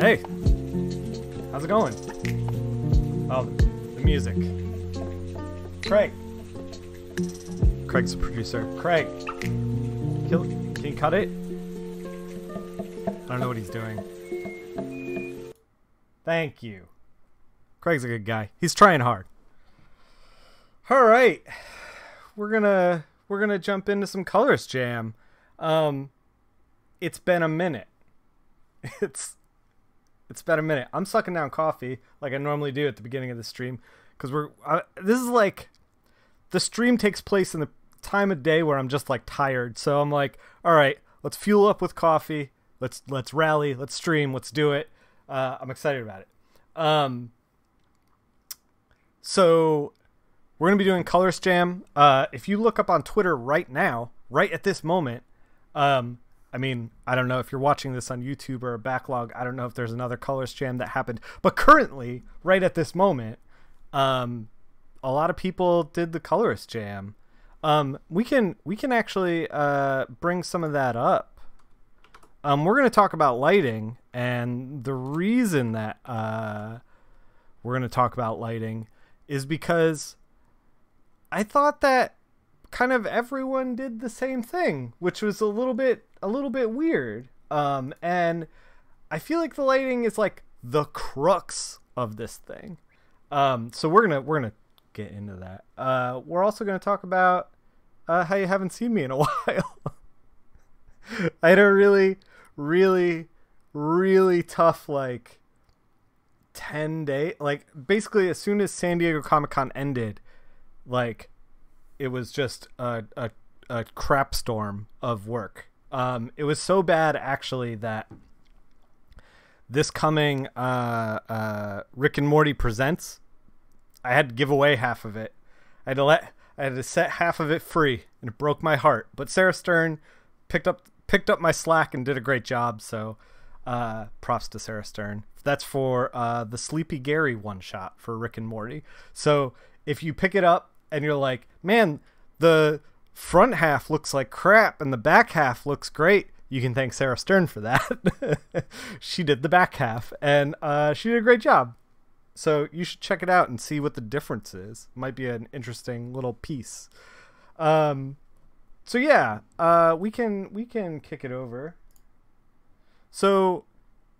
Hey, how's it going? Oh, the music. Craig. Craig's the producer. Craig, can you cut it? I don't know what he's doing. Thank you. Craig's a good guy. He's trying hard. All right, we're gonna jump into some Colorist Jam. It's been a minute. It's been a minute. I'm sucking down coffee like I normally do at the beginning of the stream because this is like the stream takes place in the time of day where I'm just like tired. So I'm like, all right, let's fuel up with coffee. Let's rally. Let's stream. Let's do it. I'm excited about it. So we're gonna be doing Colorist Jam. If you look up on Twitter right now, right at this moment, I mean, I don't know if you're watching this on YouTube or a backlog. I don't know if there's another Colorist Jam that happened. But currently, right at this moment, a lot of people did the Colorist Jam. We can actually bring some of that up. We're going to talk about lighting. And the reason that we're going to talk about lighting is because I thought that kind of everyone did the same thing, which was a little bit weird. And I feel like the lighting is like the crux of this thing. So we're gonna get into that. We're also gonna talk about how you haven't seen me in a while. I had a really tough like 10-day, like basically as soon as San Diego Comic-Con ended, like it was just a crap storm of work. It was so bad actually that this coming Rick and Morty Presents, I had to give away half of it. I had to set half of it free, and it broke my heart. But Sarah Stern picked up my slack and did a great job. So props to Sarah Stern. That's for the Sleepy Gary one shot for Rick and Morty. So if you pick it up and you're like, man, the front half looks like crap and the back half looks great, you can thank Sarah Stern for that. She did the back half, and she did a great job. So you should check it out and see what the difference is. Might be an interesting little piece. So yeah, we can kick it over. So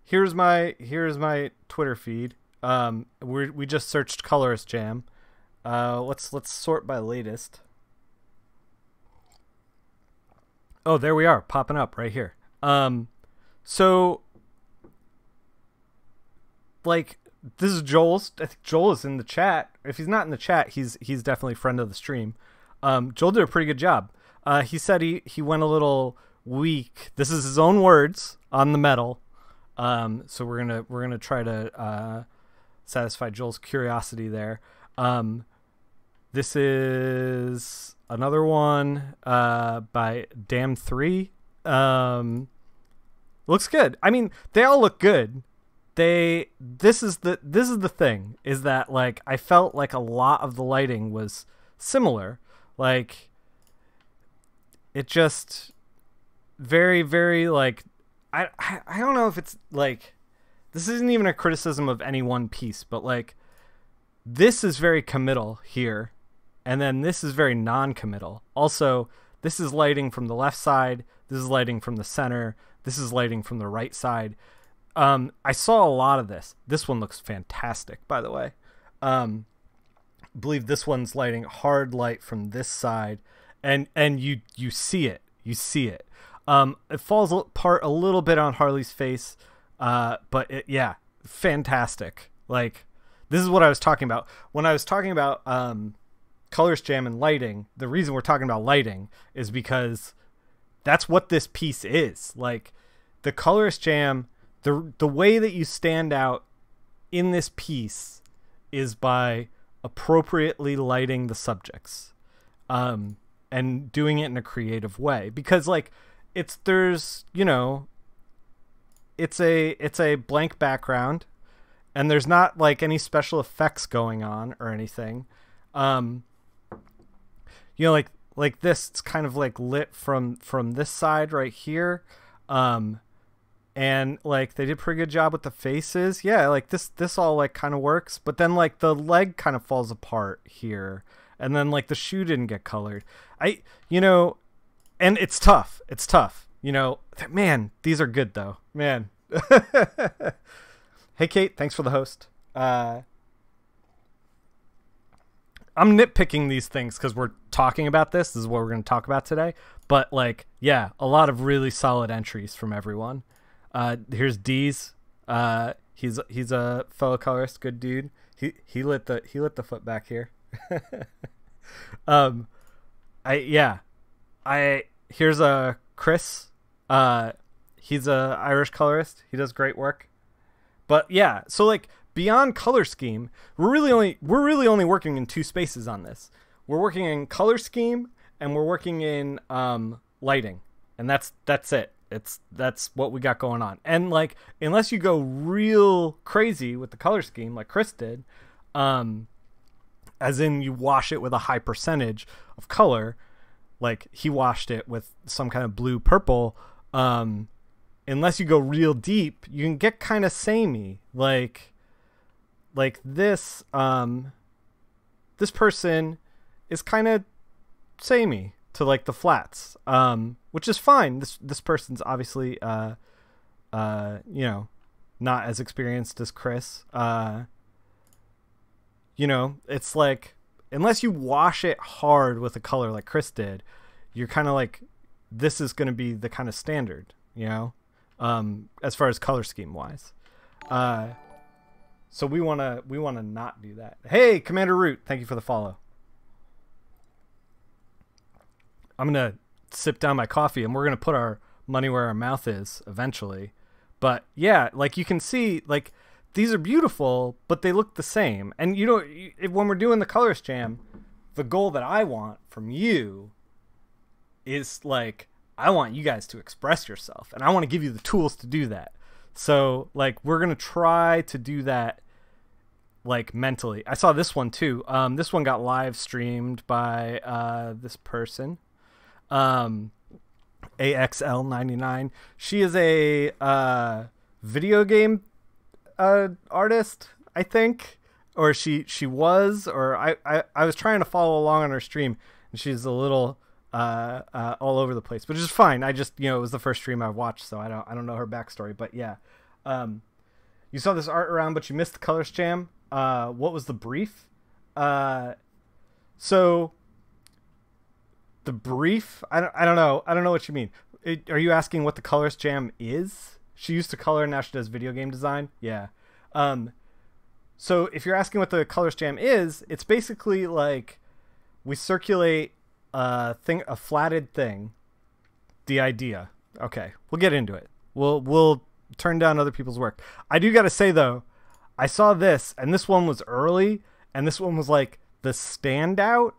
here's my Twitter feed. We just searched Colorist Jam. Let's sort by latest. Oh, there we are, popping up right here. So like this is Joel's. I think Joel is in the chat. If he's not in the chat, he's definitely a friend of the stream. Joel did a pretty good job. He said he went a little weak. This is his own words on the metal. So we're gonna try to satisfy Joel's curiosity there. This is another one by Damn 3. Looks good. I mean, they all look good. This is the thing, is that like I felt like a lot of the lighting was similar. Like it just very, very like I don't know if it's like, this isn't even a criticism of any one piece, but like this is very committal here. And then this is very non-committal. Also, this is lighting from the left side. This is lighting from the center. This is lighting from the right side. I saw a lot of this. This one looks fantastic, by the way. I believe this one's lighting hard light from this side. And you see it. You see it. It falls apart a little bit on Harley's face. But yeah, fantastic. Like, this is what I was talking about. When I was talking about Colorist Jam and lighting, the reason we're talking about lighting is because that's what this piece is. Like, the Colorist Jam, the way that you stand out in this piece is by appropriately lighting the subjects, and doing it in a creative way. Because like it's a blank background, and there's not like any special effects going on or anything. Like this, it's kind of like lit from this side right here. and like they did a pretty good job with the faces. Yeah, like this all like kind of works, but then like the leg kind of falls apart here, and then like the shoe didn't get colored. You know, and it's tough. It's tough. You know, man, these are good though, man. Hey Kate, thanks for the host. I'm nitpicking these things because we're talking about this. This is what we're going to talk about today. But like, yeah, a lot of really solid entries from everyone. Here's D's. He's a fellow colorist, good dude. He lit the foot back here. Here's a Chris. He's a Irish colorist. He does great work. But yeah, so like beyond color scheme, we're really only working in two spaces on this. We're working in color scheme and we're working in lighting, and that's it. That's what we got going on. And like, unless you go real crazy with the color scheme like Chris did, as in you wash it with a high percentage of color, like he washed it with some kind of blue purple, unless you go real deep, you can get kind of samey. Like this this person is kind of samey to like the flats, which is fine. This person's obviously you know, not as experienced as Chris. You know, it's like, unless you wash it hard with a color like Chris did, you're kind of like, this is going to be the kind of standard, you know, as far as color scheme wise. So we want to not do that. Hey, Commander Root, thank you for the follow. I'm going to sip down my coffee and we're going to put our money where our mouth is eventually. But yeah, like you can see, like, these are beautiful, but they look the same. And you know, when we're doing the colors jam, the goal that I want from you is like, I want you guys to express yourself, and I want to give you the tools to do that. So like, we're going to try to do that like mentally. I saw this one too. This one got live streamed by this person, AXL99. She is a video game artist, I think, or she was, or I was trying to follow along on her stream, and she's a little all over the place, but it's fine. I just, you know, it was the first stream I watched, so I don't know her backstory. But yeah, you saw this art around, but you missed the colors jam. What was the brief? So the brief, I don't know what you mean. Are you asking what the colors jam is? She used to color, now she does video game design. Yeah. So if you're asking what the colors jam is, it's basically like we circulate a flatted thing, the idea. Okay, we'll get into it. We'll turn down other people's work. I do got to say though, I saw this, and this one was early, and this one was like the standout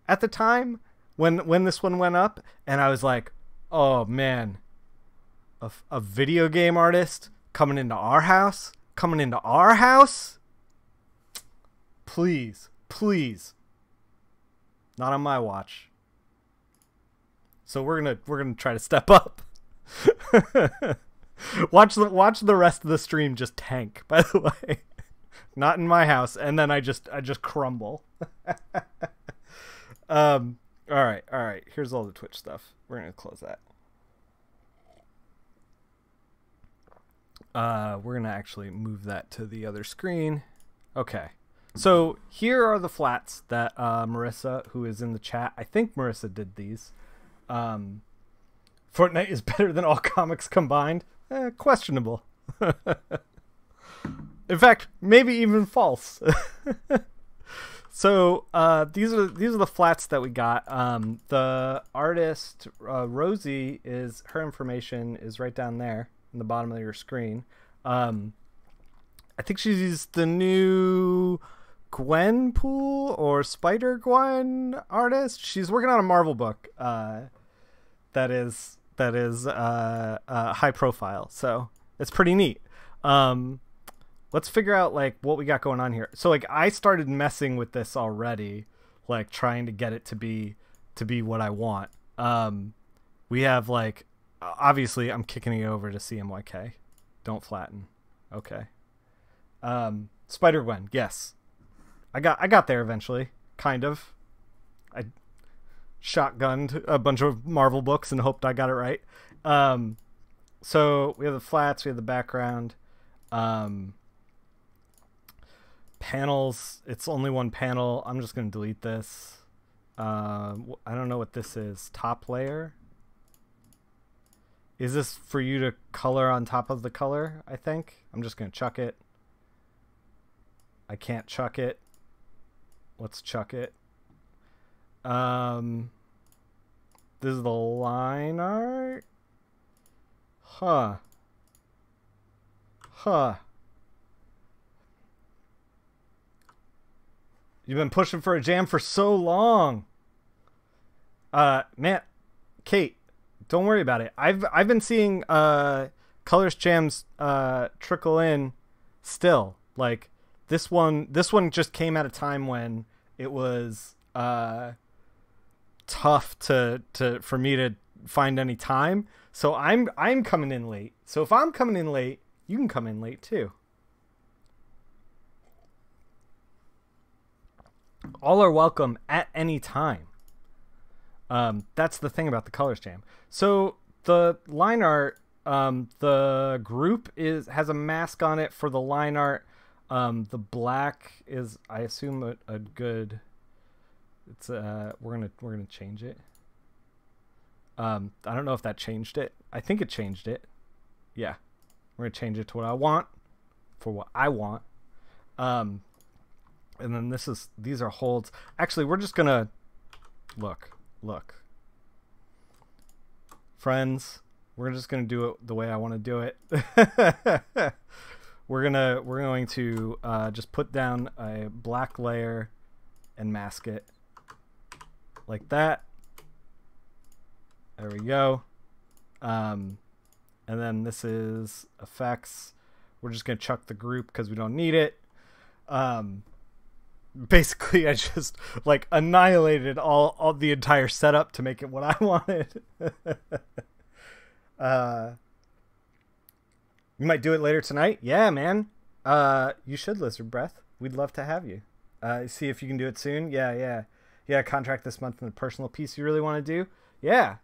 at the time when this one went up, and I was like, oh man, a video game artist coming into our house? Please. Not on my watch. So we're gonna try to step up. Watch the rest of the stream just tank, by the way. Not in my house, and then I just crumble. All right. Here's all the Twitch stuff. We're gonna close that. We're gonna actually move that to the other screen. Okay. So here are the flats that Marissa, who is in the chat, I think Marissa did these. Fortnite is better than all comics combined. Questionable. In fact, maybe even false. So these are the flats that we got. The artist Rosi, her information is right down there in the bottom of your screen. I think she's the new Gwenpool or Spider-Gwen artist. She's working on a Marvel book that is high profile, so it's pretty neat. Let's figure out like what we got going on here. So like I started messing with this already, like trying to get it to be what I want. We have like, obviously I'm kicking it over to CMYK. Don't flatten. Okay. Spider-Gwen, yes. I got there eventually, kind of. I shotgunned a bunch of Marvel books and hoped I got it right. So we have the flats, we have the background. Panels, it's only one panel. I'm just going to delete this. I don't know what this is. Top layer? Is this for you to color on top of the color, I think? I'm just going to chuck it. I can't chuck it. Let's chuck it. This is the line art? Huh. You've been pushing for a jam for so long. Man, Kate, don't worry about it. I've been seeing colorist jams trickle in still. Like this one just came at a time when it was tough for me to find any time. So I'm coming in late. So if I'm coming in late, you can come in late too. All are welcome at any time. That's the thing about the colors jam. So the line art, the group has a mask on it for the line art. The black is, I assume, a good. It's we're gonna change it. I don't know if that changed it. I think it changed it. Yeah, we're gonna change it to what I want, for what I want. And then these are holds. Actually, we're just gonna look. Friends, we're just gonna do it the way I want to do it. we're going to just put down a black layer and mask it like that. There we go. And then this is effects. We're just gonna chuck the group because we don't need it. Basically, I just like annihilated all the entire setup to make it what I wanted. You might do it later tonight. Yeah, man. You should, Lizard Breath. We'd love to have you. See if you can do it soon. Yeah. Contract this month in the personal piece you really want to do. Yeah.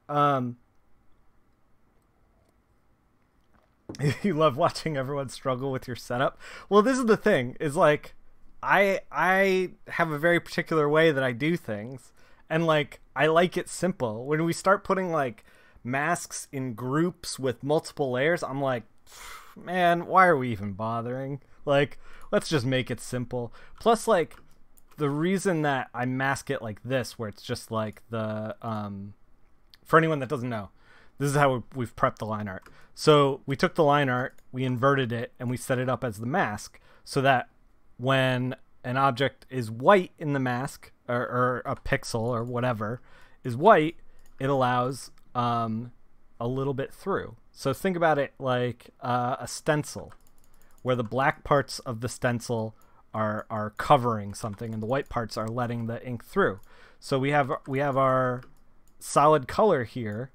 You love watching everyone struggle with your setup. Well, this is the thing. Is like, I have a very particular way that I do things, and like I like it simple. When we start putting like masks in groups with multiple layers, I'm like, man, why are we even bothering? Like, let's just make it simple. Plus, like, the reason that I mask it like this, where it's just like the for anyone that doesn't know, this is how we've prepped the line art. So we took the line art, we inverted it, and we set it up as the mask so that when an object is white in the mask, or a pixel or whatever is white, it allows a little bit through. So think about it like a stencil, where the black parts of the stencil are covering something and the white parts are letting the ink through. So we have our solid color here,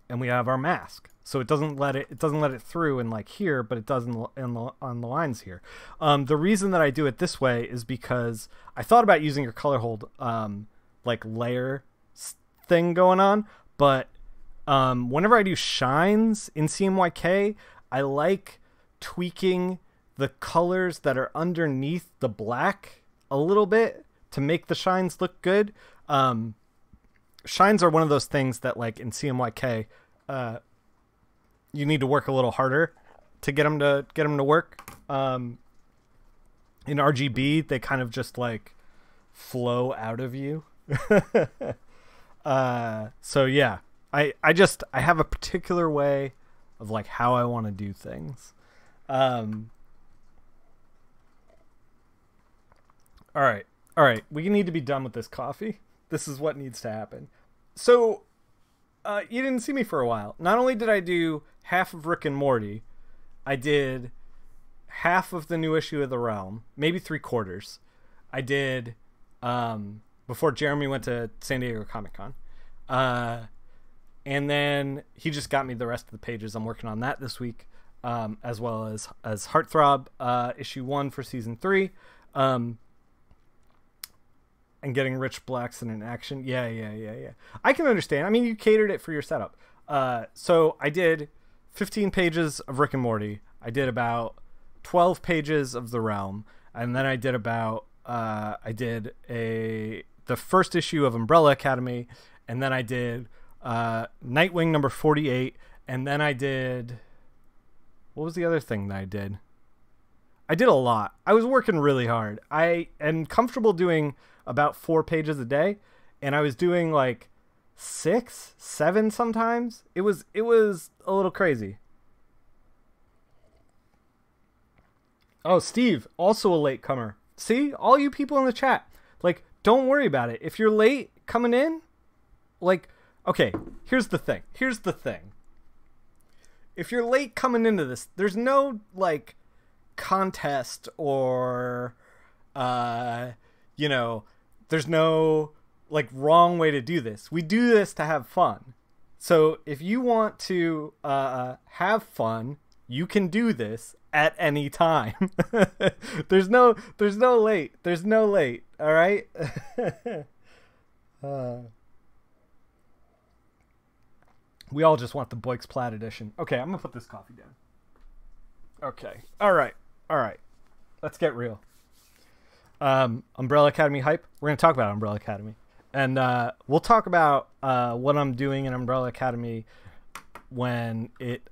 and we have our mask. So it doesn't let it through in like here, but it does on the lines here. The reason that I do it this way is because I thought about using your color hold like layer thing going on, but whenever I do shines in CMYK, I like tweaking the colors that are underneath the black a little bit to make the shines look good. Shines are one of those things that, like, in CMYK, you need to work a little harder to get them to work. In RGB, they kind of just like flow out of you. So yeah, I have a particular way of like how I want to do things. All right. We need to be done with this coffee. This is what needs to happen. So, you didn't see me for a while. Not only did I do half of Rick and Morty, I did half of the new issue of The Realm, maybe 3/4. I did before Jeremy went to San Diego Comic-Con. And then he just got me the rest of the pages. I'm working on that this week. as well as Heartthrob issue 1 for season 3, and getting Rich Blackson in action. Yeah. I can understand. I mean, you catered it for your setup. So I did 15 pages of Rick and Morty. I did about 12 pages of The Realm, and then I did about the first issue of Umbrella Academy, and then I did Nightwing number 48, and then I did, what was the other thing that I did? I did a lot. I was working really hard. I am comfortable doing about 4 pages a day, and I was doing like 6, 7 sometimes. It was a little crazy. Oh, Steve, also a late comer. See, all you people in the chat, like, don't worry about it. If you're late coming in, like, okay, here's the thing. If you're late coming into this, there's no, like, contest or, there's no, like, wrong way to do this. We do this to have fun. So if you want to have fun, you can do this at any time. There's no late. There's no late. All right. We all just want the Boyk's Plaid edition. Okay, I'm gonna put this coffee down. Okay. All right. Let's get real. Umbrella Academy hype. We're gonna talk about Umbrella Academy, and we'll talk about what I'm doing in Umbrella Academy when it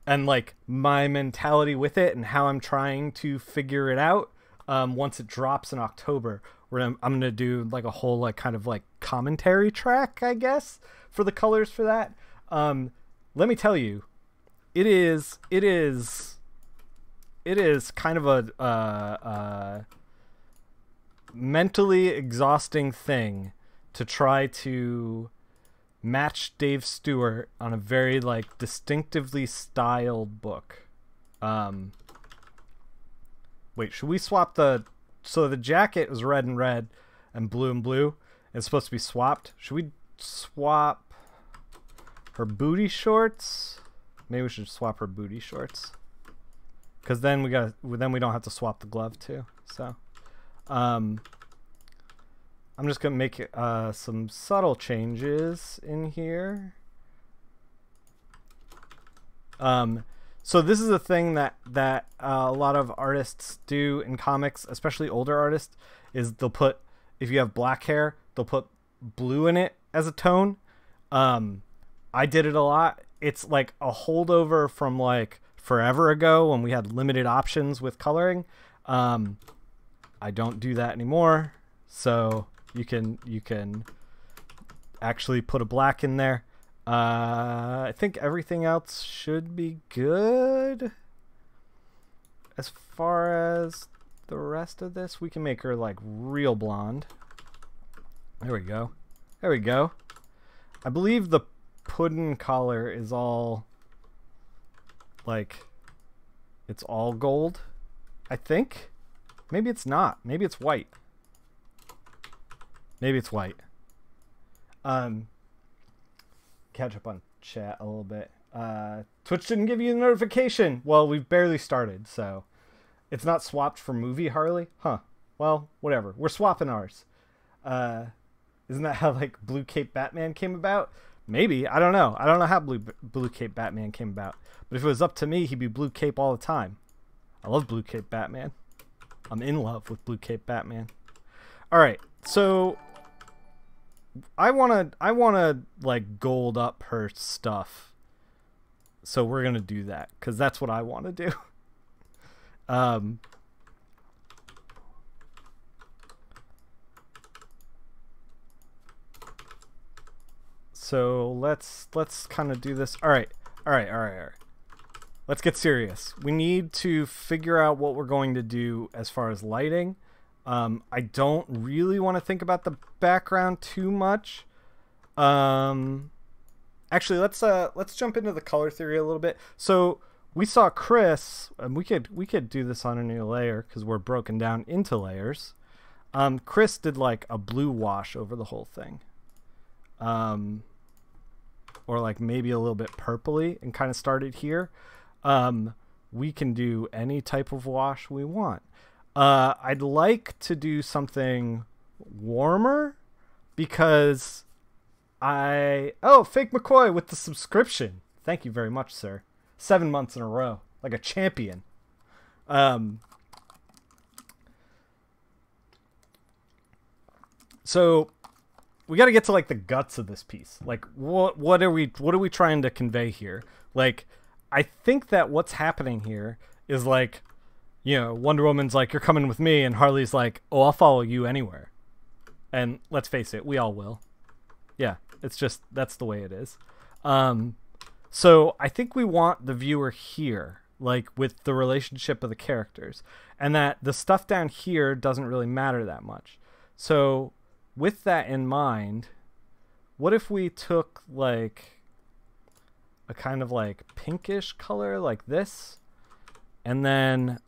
and like my mentality with it and how I'm trying to figure it out once it drops in October. I'm gonna do like a whole like kind of like commentary track, I guess, for the colors for that. Let me tell you, it is kind of a mentally exhausting thing to try to match Dave Stewart on a very like distinctively styled book. Wait, should we swap so the jacket was red and red and blue. It's supposed to be swapped. Should we swap her booty shorts? Maybe we should swap her booty shorts, because then we don't have to swap the glove too. So I'm just gonna make some subtle changes in here. So this is a thing that a lot of artists do in comics, especially older artists, is they'll put, if you have black hair, they'll put blue in it as a tone. I did it a lot. It's like a holdover from like forever ago when we had limited options with coloring. I don't do that anymore. So you can actually put a black in there. I think everything else should be good. As far as the rest of this, we can make her like real blonde. There we go. I believe the puddin collar is all like, it's all gold, I think. Maybe it's not. Maybe it's white. Catch up on chat a little bit. Twitch didn't give you a notification. Well, we've barely started, so it's not swapped for movie Harley. Huh. Well, whatever. We're swapping ours. Isn't that how like Blue Cape Batman came about? Maybe. I don't know. I don't know how Blue Cape Batman came about. But if it was up to me, he'd be Blue Cape all the time. I love Blue Cape Batman. I'm in love with Blue Cape Batman. All right. So I want to like gold up her stuff. So we're going to do that cuz that's what I want to do. So let's kind of do this. All right. Let's get serious. We need to figure out what we're going to do as far as lighting. I don't really want to think about the background too much. Actually, let's jump into the color theory a little bit. So we saw Chris, and we could do this on a new layer because we're broken down into layers. Chris did like a blue wash over the whole thing. Or like maybe a little bit purpley, and kind of started here. We can do any type of wash we want. I'd like to do something warmer because Fake McCoy with the subscription. Thank you very much, sir. 7 months in a row, like a champion. So we got to get to like the guts of this piece. Like what are we trying to convey here? Like, I think that what's happening here is like, Wonder Woman's like, you're coming with me, and Harley's like, oh, I'll follow you anywhere. And let's face it, we all will. Yeah, it's just, that's the way it is. So I think we want the viewer here, like with the relationship of the characters, and that the stuff down here doesn't really matter that much. So with that in mind, what if we took like a kind of like pinkish color like this, and then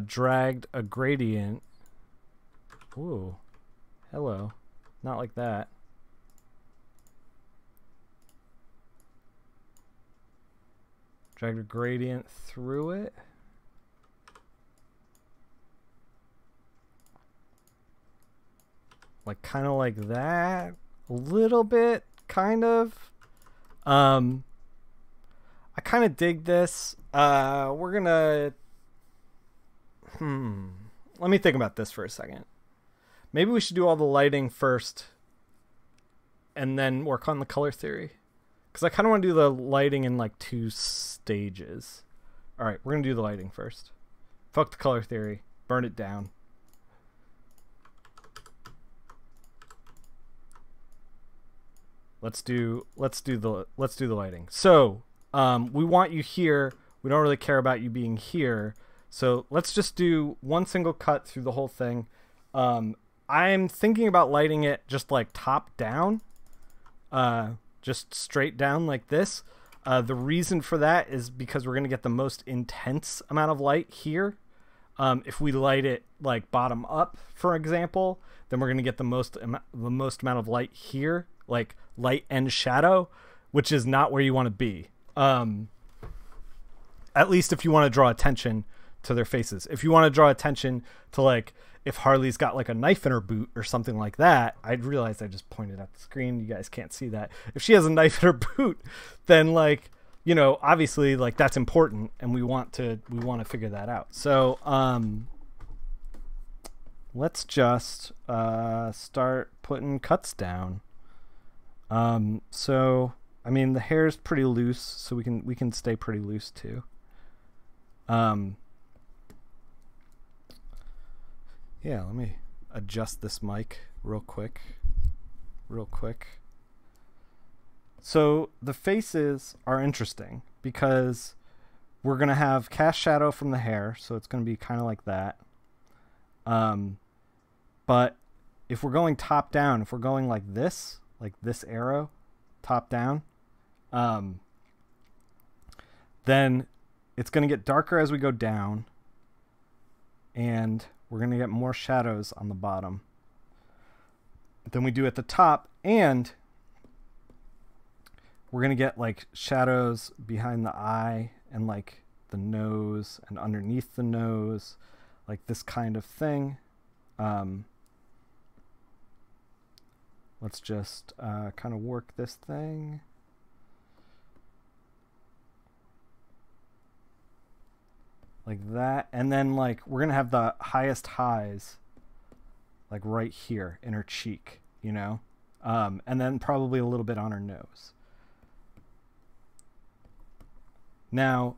dragged a gradient. Ooh, hello. Not like that. Drag a gradient through it. Like kind of like that. A little bit, kind of. I kind of dig this. We're gonna... Let me think about this for a second. Maybe we should do all the lighting first and then work on the color theory. Because I kind of want to do the lighting in like 2 stages. Alright, we're going to do the lighting first. Fuck the color theory. Burn it down. Let's do the lighting. So, we want you here. We don't really care about you being here. So let's just do one single cut through the whole thing. I'm thinking about lighting it just like top down. Just straight down like this. The reason for that is because we're going to get the most intense amount of light here. If we light it like bottom up, for example, then we're going to get the most amount of light here, like light and shadow, which is not where you want to be. At least if you want to draw attention to their faces. If you want to draw attention to like if Harley's got like a knife in her boot or something like that, I'd realize I just pointed at the screen. You guys can't see that. If she has a knife in her boot, then like, obviously like that's important, and we want to figure that out. So, let's just start putting cuts down. So I mean the hair's pretty loose, so we can stay pretty loose too. Yeah, let me adjust this mic real quick. So the faces are interesting because we're going to have cast shadow from the hair, so it's going to be kind of like that. But if we're going top down, if we're going like this arrow, top down, then it's going to get darker as we go down, and we're going to get more shadows on the bottom than we do at the top, and we're going to get like shadows behind the eye and like the nose and underneath the nose, like this kind of thing. Let's just kind of work this thing. Like that, and then like we're gonna have the highest highs like right here in her cheek, and then probably a little bit on her nose. Now,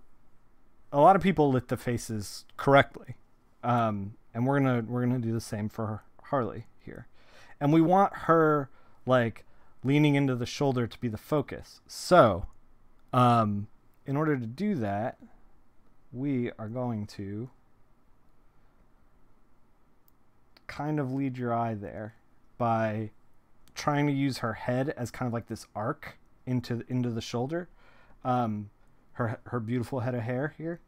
a lot of people lit the faces correctly, and we're gonna do the same for Harley here, and we want her like leaning into the shoulder to be the focus. So, in order to do that, we are going to kind of lead your eye there by trying to use her head as kind of like this arc into the shoulder, her beautiful head of hair here.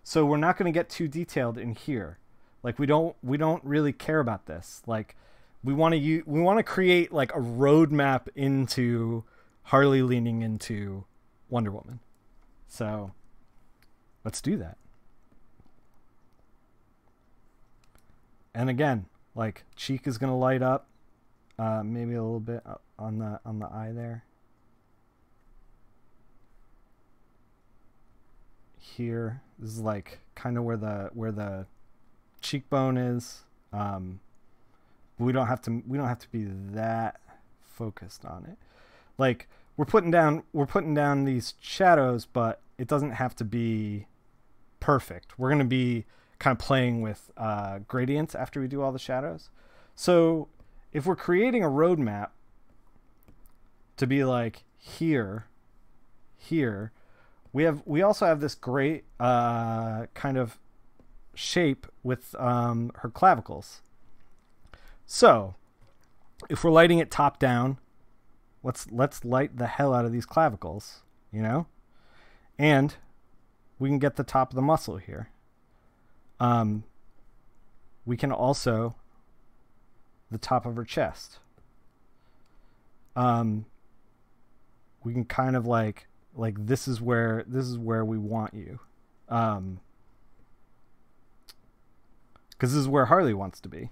So we're not going to get too detailed in here. Like we don't really care about this. Like we want to create like a roadmap into Harley leaning into Wonder Woman. So Let's do that. And again, like cheek is going to light up, maybe a little bit on the eye there. Here, this is like kind of where the cheekbone is. We don't have to be that focused on it. Like we're putting down these shadows, but it doesn't have to be perfect. We're going to be kind of playing with gradients after we do all the shadows. So if we're creating a roadmap to be like here, we also have this great kind of shape with her clavicles. So if we're lighting it top down, let's light the hell out of these clavicles, you know? And we can get the top of the muscle here. We can also the top of her chest. We can kind of like this is where we want you. Because this is where Harley wants to be.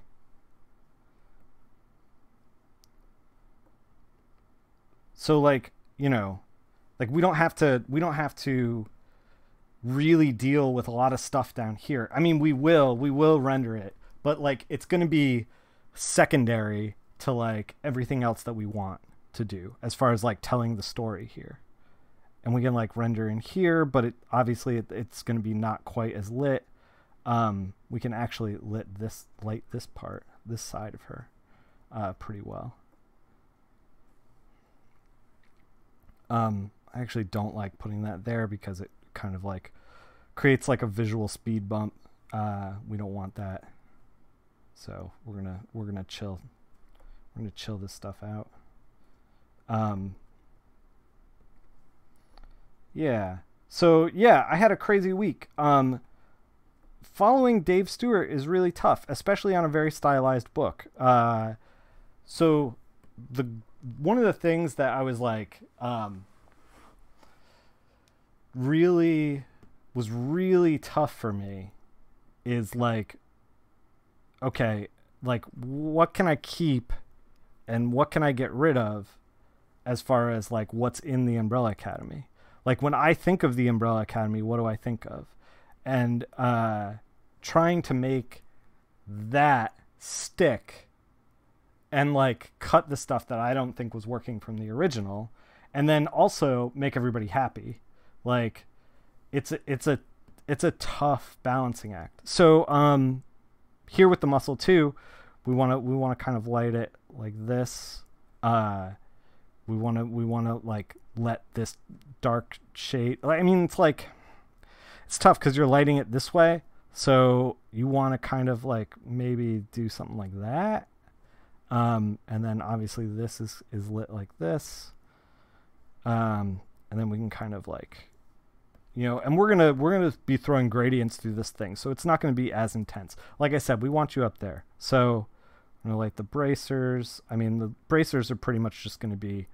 So like, you know, like we don't have to really deal with a lot of stuff down here. I mean, we will render it, but like it's going to be secondary to like everything else that we want to do as far as like telling the story here. And we can like render in here, but it's going to be not quite as lit. We can actually light this part, this side of her, pretty well. I actually don't like putting that there because it kind of like creates like a visual speed bump. We don't want that. So we're gonna chill this stuff out. Yeah. So yeah, I had a crazy week. Following Dave Stewart is really tough, especially on a very stylized book. So one of the things that I was like, really tough for me is like, okay, like what can I keep and what can I get rid of as far as like what's in the Umbrella Academy? Like when I think of the Umbrella Academy, what do I think of? And trying to make that stick and like cut the stuff that I don't think was working from the original, and then also make everybody happy. Like it's a tough balancing act. So here with the muscle too, we want to kind of light it like this. We want to like let this dark shade, I mean, it's like, it's tough because you're lighting it this way. So you want to kind of like maybe do something like that. And then obviously this is lit like this. And then we can kind of like, you know, and we're going to be throwing gradients through this thing. So it's not going to be as intense. Like I said, we want you up there. So I'm going to light the bracers. I mean, the bracers are pretty much just going to be,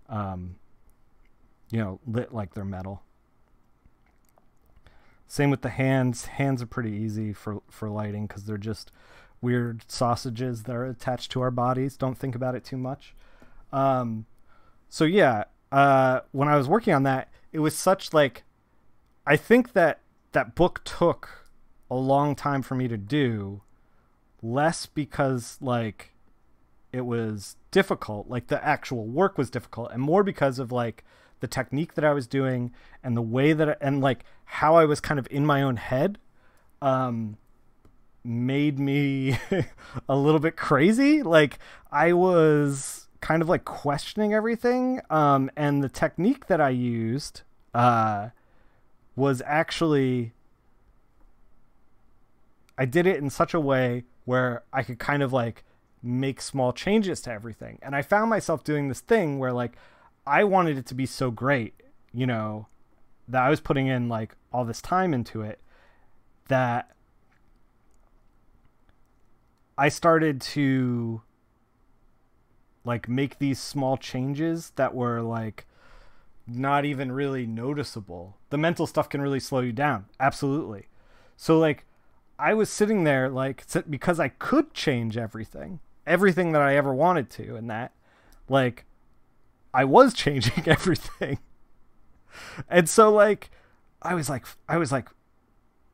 you know, lit like they're metal. Same with the hands. Hands are pretty easy for lighting because they're just weird sausages that are attached to our bodies. Don't think about it too much. So yeah, when I was working on that, it was such like, I think that book took a long time for me to do, less because like it was difficult, like the actual work was difficult, and more because of like the technique that I was doing and the way that and like how I was kind of in my own head, made me a little bit crazy. Like I was kind of like questioning everything. And the technique that I used, was actually, I did it in such a way where I could kind of like make small changes to everything. And I found myself doing this thing where like, I wanted it to be so great, you know, that I was putting in like all this time into it, that I started to like make these small changes that were like, not even really noticeable. The mental stuff can really slow you down. Absolutely. So like I was sitting there like because I could change everything that I ever wanted to, and that like I was changing everything. And so like I was like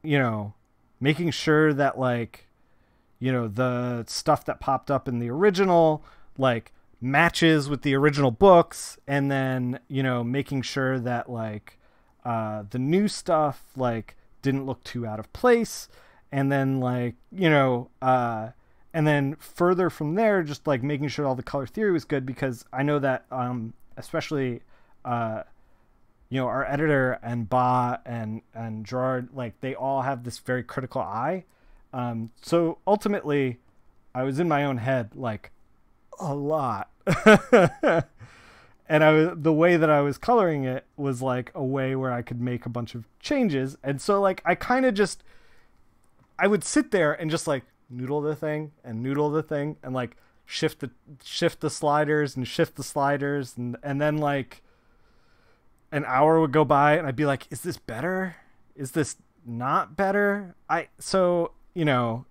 you know, making sure that like, you know, the stuff that popped up in the original like matches with the original books, and then, you know, making sure that like the new stuff like didn't look too out of place, and then like, you know, and then further from there just like making sure all the color theory was good, because I know that especially you know, our editor and Ba and Gerard, like they all have this very critical eye. So ultimately I was in my own head like a lot. And the way that I was coloring it was like a way where I could make a bunch of changes. And so like I kind of just, I would sit there and just like noodle the thing and like shift the sliders and then like an hour would go by and I'd be like, is this better? Is this not better? So, you know,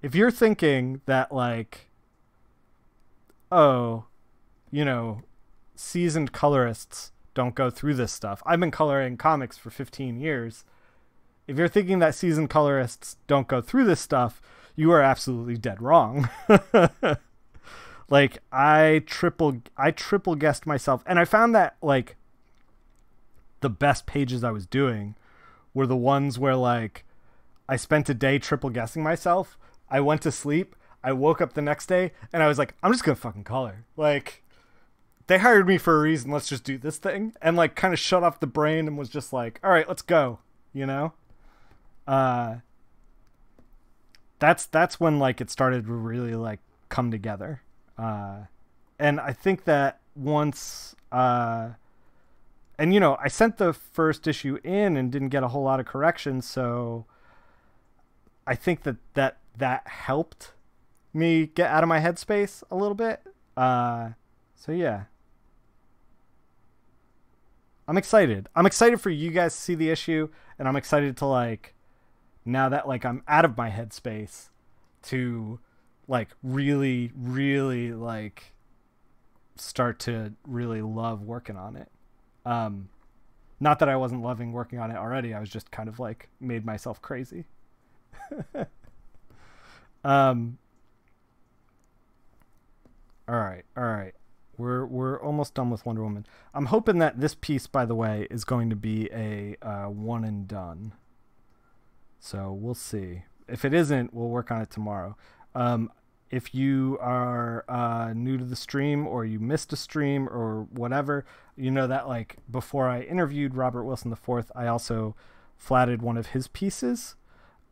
if you're thinking that like, oh, you know, seasoned colorists don't go through this stuff. I've been coloring comics for 15 years. If you're thinking that seasoned colorists don't go through this stuff, you are absolutely dead wrong. Like I triple guessed myself, and I found that like the best pages I was doing were the ones where like I spent a day triple guessing myself. I went to sleep. I woke up the next day and I was like, I'm just going to fucking color. Like they hired me for a reason. Let's just do this thing. And like kind of shut off the brain and was just like, all right, let's go. You know? That's when like it started to really like come together. And I think that once, and you know, I sent the first issue in and didn't get a whole lot of corrections. So I think that helped me get out of my headspace a little bit. So yeah, I'm excited. I'm excited for you guys to see the issue, and I'm excited to like, now that like I'm out of my headspace, to like really, really like start to really love working on it. Not that I wasn't loving working on it already. I was just kind of like made myself crazy. All right. We're almost done with Wonder Woman. I'm hoping that this piece, by the way, is going to be a one and done. So we'll see. If it isn't, we'll work on it tomorrow. If you are new to the stream, or you missed a stream or whatever, you know that like before I interviewed Robert Wilson IV, I also flatted one of his pieces.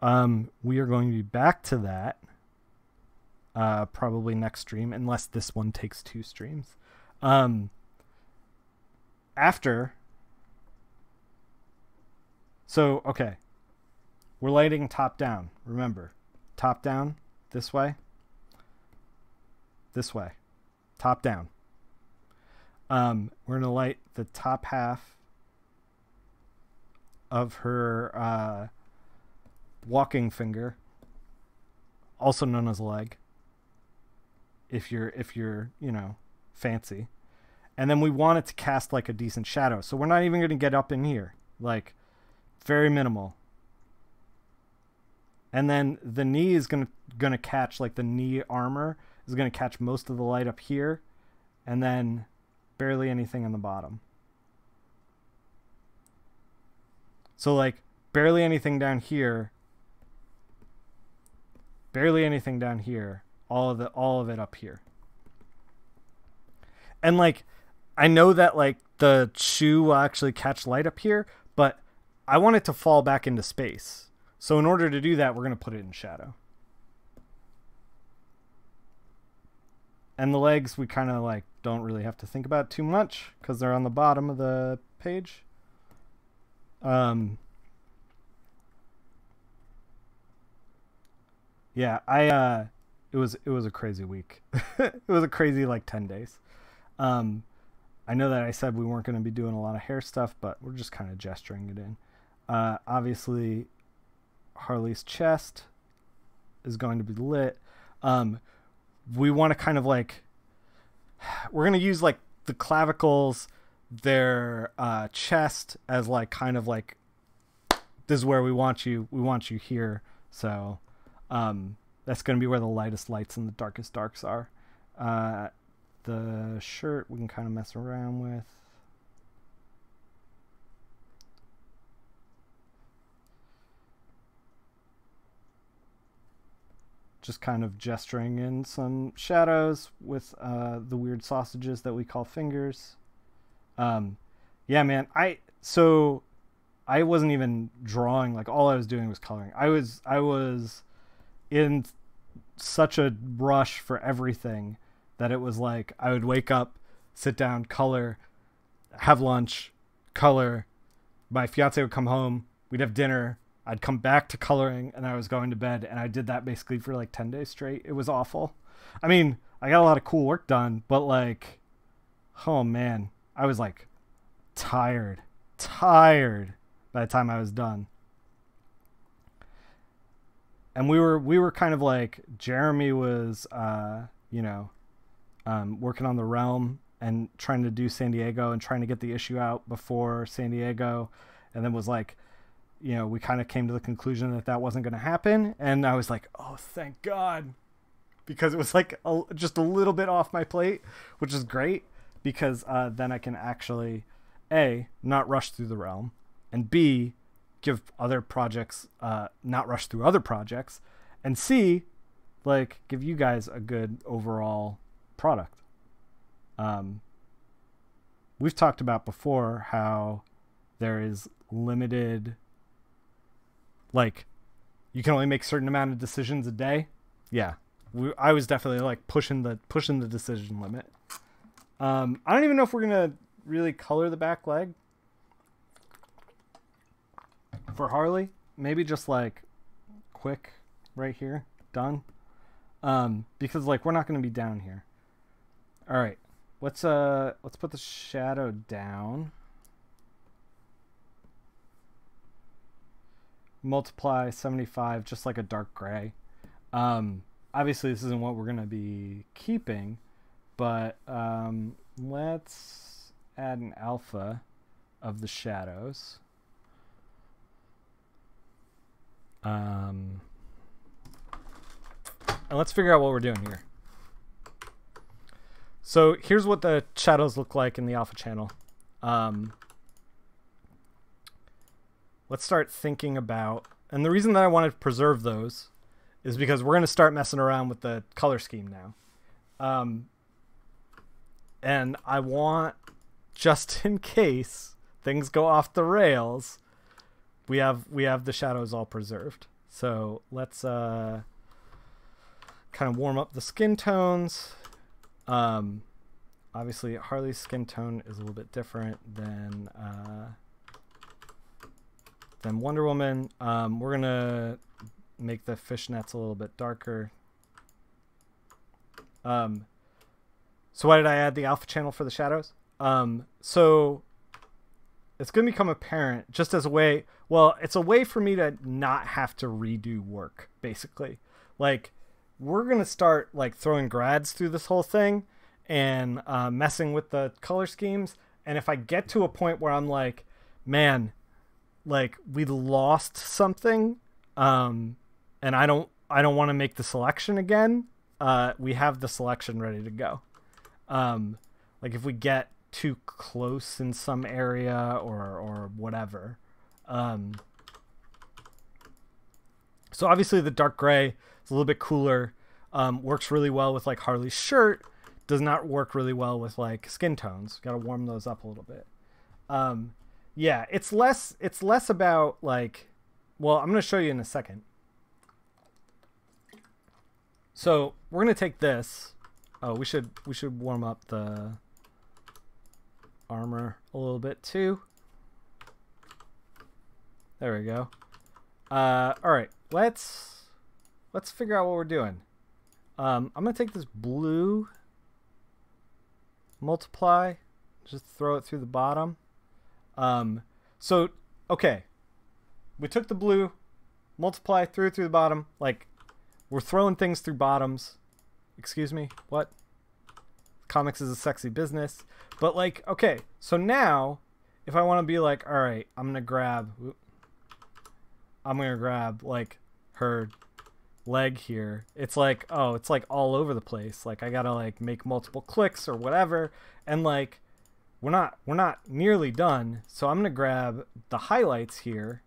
We are going to be back to that probably next stream, unless this one takes 2 streams. So okay, we're lighting top down. Remember, top down, this way, top down. We're gonna light the top half of her walking finger, also known as leg, if you're you know, fancy. And then we want it to cast like a decent shadow, so we're not even going to get up in here, like very minimal. And then the knee is gonna catch, like the knee armor is gonna catch most of the light up here, and then barely anything on the bottom. So like barely anything down here, all of it up here. And like I know that like the shoe will actually catch light up here, but I want it to fall back into space. So in order to do that, we're going to put it in shadow. And the legs, we kind of like don't really have to think about too much because they're on the bottom of the page. Yeah, it was a crazy week. It was a crazy like 10 days. I know that I said we weren't going to be doing a lot of hair stuff, but we're just kind of gesturing it in. Obviously, Harley's chest is going to be lit. We want to kind of like, we're going to use like the clavicles, their chest as like kind of like, this is where we want you here. So that's going to be where the lightest lights and the darkest darks are. The shirt we can kind of mess around with. Just kind of gesturing in some shadows with the weird sausages that we call fingers. Yeah, man. So I wasn't even drawing. Like, all I was doing was coloring. I was in such a rush for everything that it was like I would wake up, sit down, color, have lunch, color. My fiance would come home. We'd have dinner. I'd come back to coloring, and I was going to bed. And I did that basically for like 10 days straight. It was awful. I mean, I got a lot of cool work done, but like, oh man, I was like tired by the time I was done. And we were kind of like, Jeremy was, working on the Realm and trying to do San Diego and trying to get the issue out before San Diego. And then was like, we kind of came to the conclusion that wasn't going to happen. And I was like, oh, thank God. Because it was like just a little bit off my plate, which is great because then I can actually, A, not rush through the Realm, and B, give other projects, not rush through other projects, and C, like, give you guys a good overall product. We've talked about before how there is limited, like, you can only make a certain amount of decisions a day. Yeah, I was definitely like pushing the decision limit. I don't even know if we're gonna really color the back leg for Harley. Maybe just like quick right here, done. Because like we're not gonna be down here. All right, let's put the shadow down. Multiply 75, just like a dark gray. Obviously this isn't what we're gonna be keeping, but let's add an alpha of the shadows. And let's figure out what we're doing here. So here's what the shadows look like in the alpha channel. Let's start thinking about, and the reason that I wanted to preserve those is because we're going to start messing around with the color scheme now. And I want, just in case things go off the rails, we have the shadows all preserved. So let's kind of warm up the skin tones. Obviously Harley's skin tone is a little bit different than Wonder Woman. We're gonna make the fishnets a little bit darker. So why did I add the alpha channel for the shadows? So it's gonna become apparent just as a way, well, it's a way for me to not have to redo work, basically. Like, we're gonna start like throwing grads through this whole thing and messing with the color schemes. And if I get to a point where I'm like, man, like we lost something, and I don't want to make the selection again, we have the selection ready to go. Like if we get too close in some area or whatever. So obviously the dark gray is a little bit cooler, works really well with like Harley's shirt, does not work really well with like skin tones. Got to warm those up a little bit. Yeah, it's less about like, well, I'm going to show you in a second. So we're going to take this. Oh, we should warm up the armor a little bit too. There we go. All right, let's figure out what we're doing. I'm going to take this blue, multiply Just throw it through the bottom. So, okay. We took the blue, multiply, threw it through the bottom. Like, we're throwing things through bottoms. Excuse me? What? Comics is a sexy business. But, like, okay. So now, if I want to be like, all right, I'm going to grab, like, her leg here. It's like, oh, it's like all over the place. Like, I got to, like, make multiple clicks or whatever. And, like, we're not nearly done. So I'm going to grab the highlights here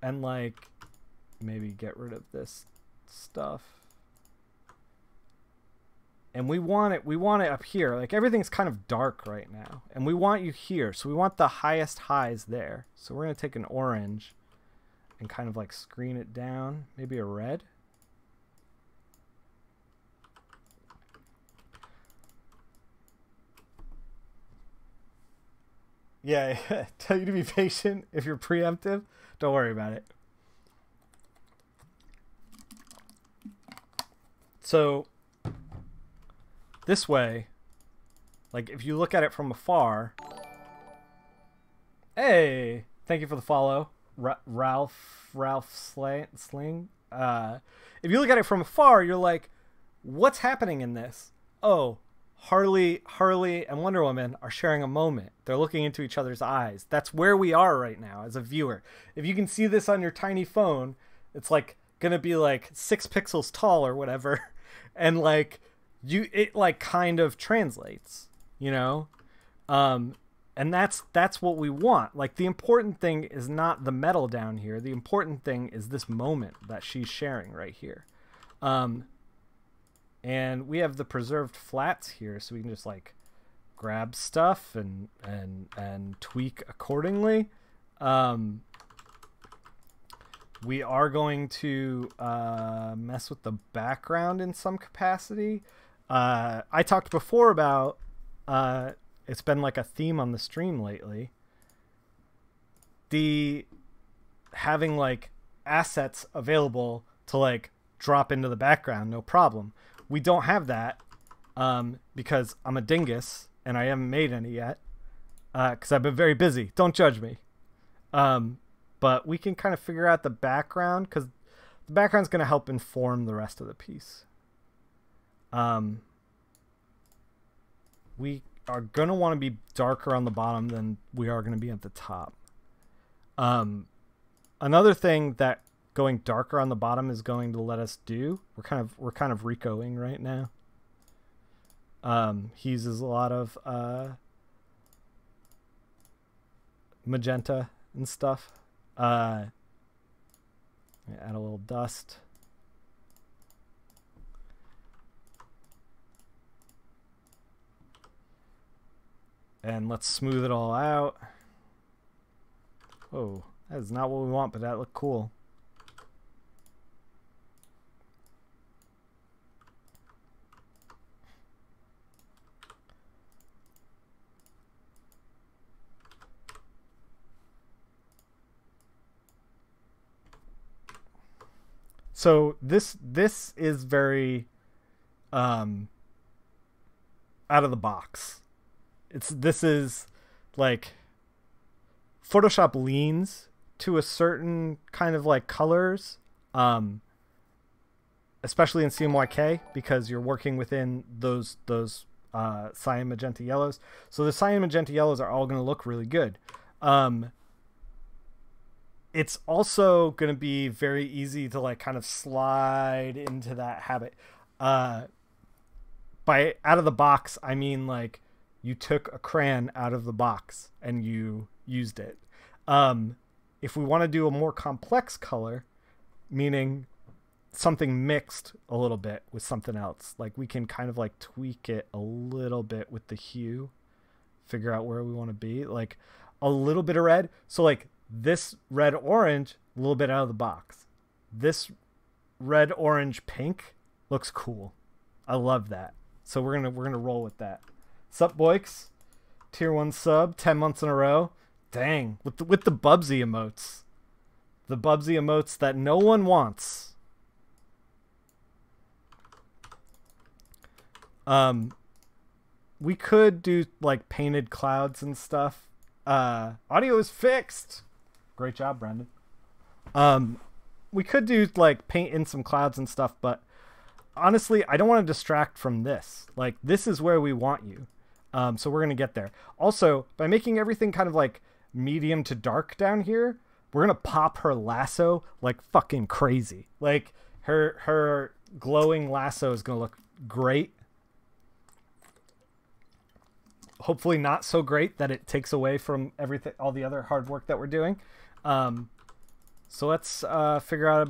and, like, maybe get rid of this stuff. And we want it up here. Like, everything's kind of dark right now. And we want you here. So we want the highest highs there. So we're going to take an orange and kind of like screen it down. Maybe a red. Yeah, tell you to be patient if you're preemptive. Don't worry about it. So this way, like if you look at it from afar, hey, thank you for the follow, Ralph Sling. If you look at it from afar, you're like, what's happening in this? Oh, Harley and Wonder Woman are sharing a moment. They're looking into each other's eyes. That's where we are right now as a viewer. If you can see this on your tiny phone, it's like gonna be like 6 pixels tall or whatever, and like it like kind of translates, you know. And that's what we want. Like, the important thing is not the metal down here. The important thing is this moment that she's sharing right here. And we have the preserved flats here, so we can just like grab stuff and tweak accordingly. We are going to mess with the background in some capacity. I talked before about it's been like a theme on the stream lately. The having like assets available to like drop into the background, no problem. We don't have that because I'm a dingus and I haven't made any yet because I've been very busy. Don't judge me. But we can kind of figure out the background because the background's going to help inform the rest of the piece. We are going to want to be darker on the bottom than we are going to be at the top. Another thing that going darker on the bottom is going to let us do, we're kind of Ricoing right now. He uses a lot of magenta and stuff. Add a little dust. And let's smooth it all out. Whoa, that is not what we want, but that looked cool. So this is very out of the box. This is like Photoshop leans to a certain kind of like colors, especially in CMYK, because you're working within those cyan, magenta, yellows. So the cyan, magenta, yellows are all going to look really good. It's also going to be very easy to like kind of slide into that habit. By out of the box, I mean like you took a crayon out of the box and you used it. If we want to do a more complex color, meaning something mixed a little bit with something else, like we can kind of like tweak it a little bit with the hue, figure out where we want to be, like a little bit of red. So like this red orange, a little bit out of the box. This red orange pink looks cool. I love that. So we're gonna roll with that. Sup, boys? Tier 1 sub, 10 months in a row. Dang, with the Bubsy emotes. The Bubsy emotes that no one wants. we could do like painted clouds and stuff. Audio is fixed. Great job, Brendan. We could do like paint in some clouds and stuff, but honestly, I don't want to distract from this. Like, this is where we want you. So we're going to get there. Also, by making everything kind of like medium to dark down here, we're going to pop her lasso like fucking crazy. Like, her glowing lasso is going to look great. Hopefully not so great that it takes away from everything, all the other hard work that we're doing. So let's figure out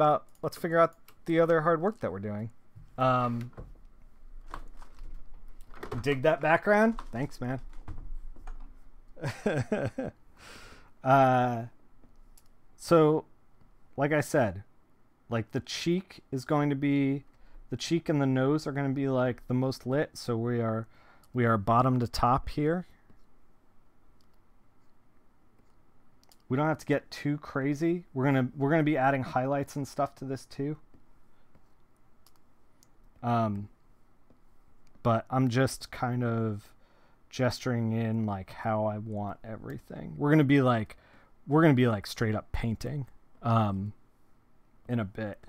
the other hard work that we're doing. Dig that background? Thanks, man. So, like I said, like the cheek and the nose are going to be like the most lit. So we are bottom to top here. We don't have to get too crazy. We're gonna be adding highlights and stuff to this too. But I'm just kind of gesturing in like how I want everything. We're gonna be like straight up painting in a bit.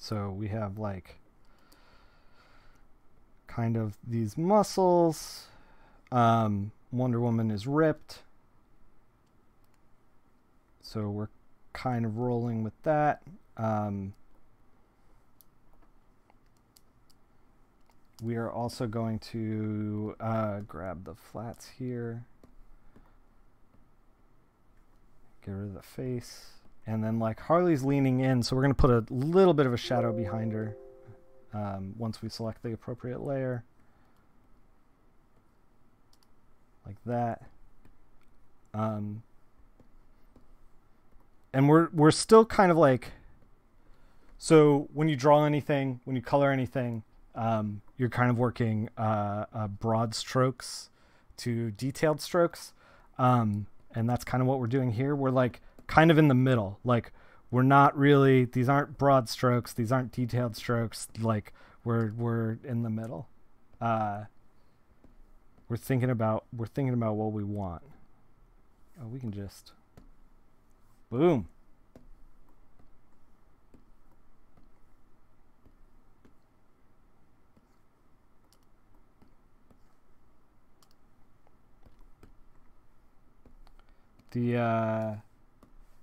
So we have like kind of these muscles. Wonder Woman is ripped. So we're kind of rolling with that. We are also going to grab the flats here. Get rid of the face. And then like Harley's leaning in, so we're going to put a little bit of a shadow behind her once we select the appropriate layer. Like that. And we're still kind of like, so when you draw anything, when you color anything, you're kind of working broad strokes to detailed strokes. And that's kind of what we're doing here. We're like kind of in the middle. Like, we're not really, these aren't broad strokes, these aren't detailed strokes. Like, we're in the middle. We're thinking about what we want. Oh, we can just boom. The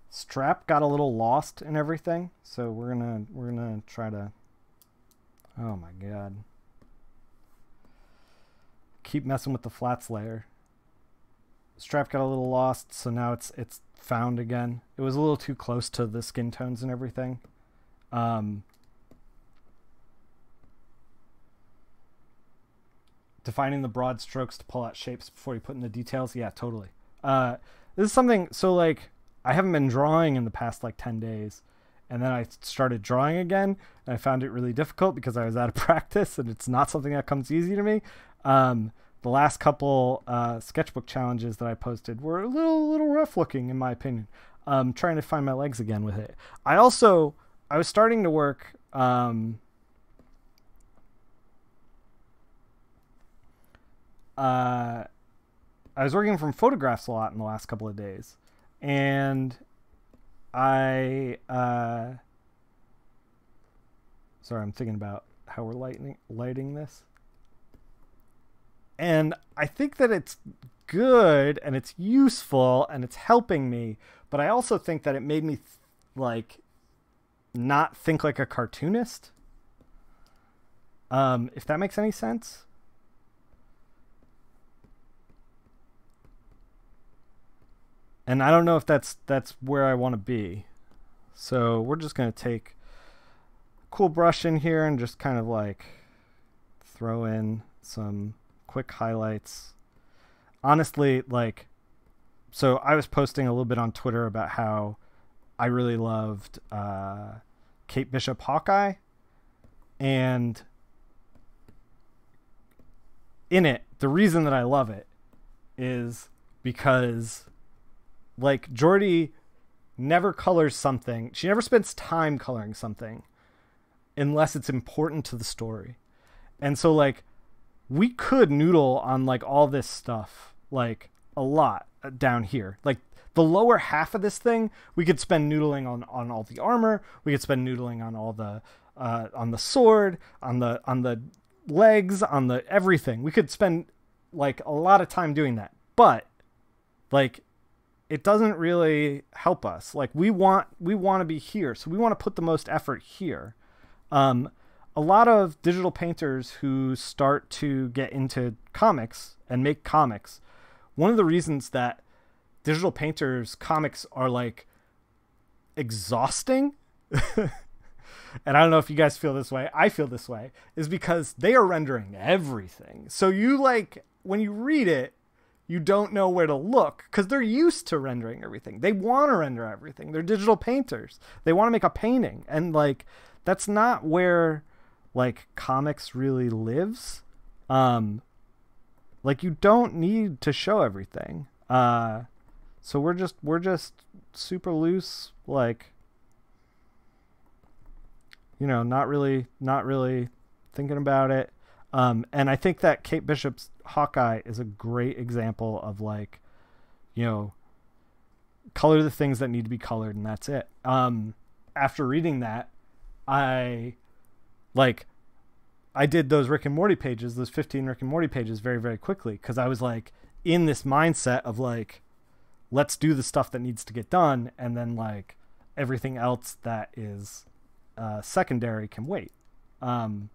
strap got a little lost and everything, so we're gonna try to, oh my god, keep messing with the flats layer. Strap got a little lost, so now it's found again. It was a little too close to the skin tones and everything. Defining the broad strokes to pull out shapes before you put in the details. Yeah, totally. This is something, so like, I haven't been drawing in the past like 10 days. And then I started drawing again, and I found it really difficult because I was out of practice, and it's not something that comes easy to me. The last couple sketchbook challenges that I posted were a little rough looking, in my opinion. Trying to find my legs again with it. I was starting to work. I was working from photographs a lot in the last couple of days, and sorry, I'm thinking about how we're lighting this. And I think that it's good and it's useful and it's helping me, but I also think that it made me like not think like a cartoonist. If that makes any sense. And I don't know if that's where I want to be. So we're just going to take a cool brush in here and just kind of like throw in some quick highlights. Honestly, like, so I was posting a little bit on Twitter about how I really loved Kate Bishop Hawkeye. And in it, the reason that I love it is because like Jordy never colors something. She never spends time coloring something unless it's important to the story. And so like we could noodle on like all this stuff, like a lot down here. Like the lower half of this thing, we could spend noodling on all the armor. We could spend noodling on all the on the sword, on the legs, on the everything. We could spend like a lot of time doing that. But like it doesn't really help us. Like we want to be here. So we want to put the most effort here. A lot of digital painters who start to get into comics and make comics, one of the reasons that digital painters comics are like exhausting and I don't know if you guys feel this way, I feel this way, is because they are rendering everything. So you like when you read it, you don't know where to look because they're used to rendering everything. They want to render everything. They're digital painters. They want to make a painting, and like that's not where like comics really lives. Like you don't need to show everything. So we're just super loose, like, you know, not really thinking about it. And I think that Kate Bishop's Hawkeye is a great example of like, you know, color the things that need to be colored and that's it. After reading that, I did those Rick and Morty pages, those 15 Rick and Morty pages very, very quickly. Cause I was like in this mindset of like, let's do the stuff that needs to get done. And then like everything else that is secondary can wait. All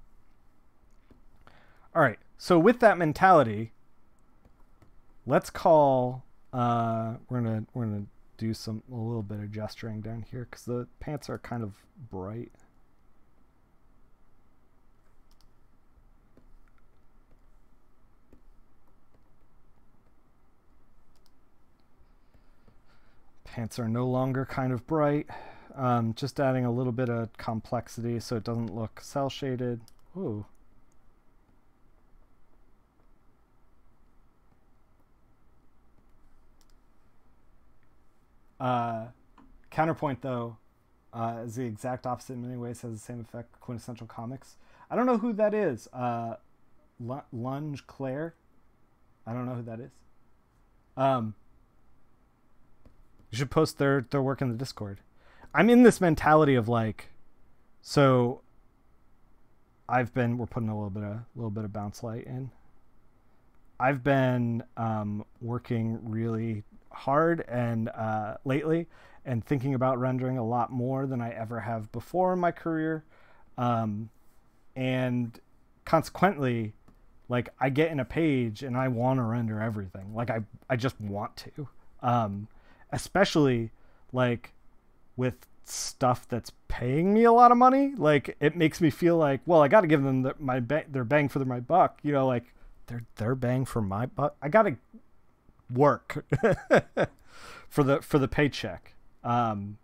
right. So with that mentality, let's call, we're going to do a little bit of gesturing down here cause the pants are kind of bright. Pants are no longer kind of bright. Just adding a little bit of complexity so it doesn't look cell shaded. Ooh. Counterpoint though is the exact opposite in many ways, has the same effect. Quintessential Comics. I don't know who that is. Lunge Claire. I don't know who that is. You should post their work in the Discord. I'm in this mentality of like, so we're putting a little bit of bounce light in. I've been working really hard and lately and thinking about rendering a lot more than I ever have before in my career. And consequently, like I get in a page and I want to render everything. Like I just want to. Especially like with stuff that's paying me a lot of money. Like it makes me feel like, well, I got to give them their bang for my buck, you know, like their bang for my buck. I got to work for the paycheck. And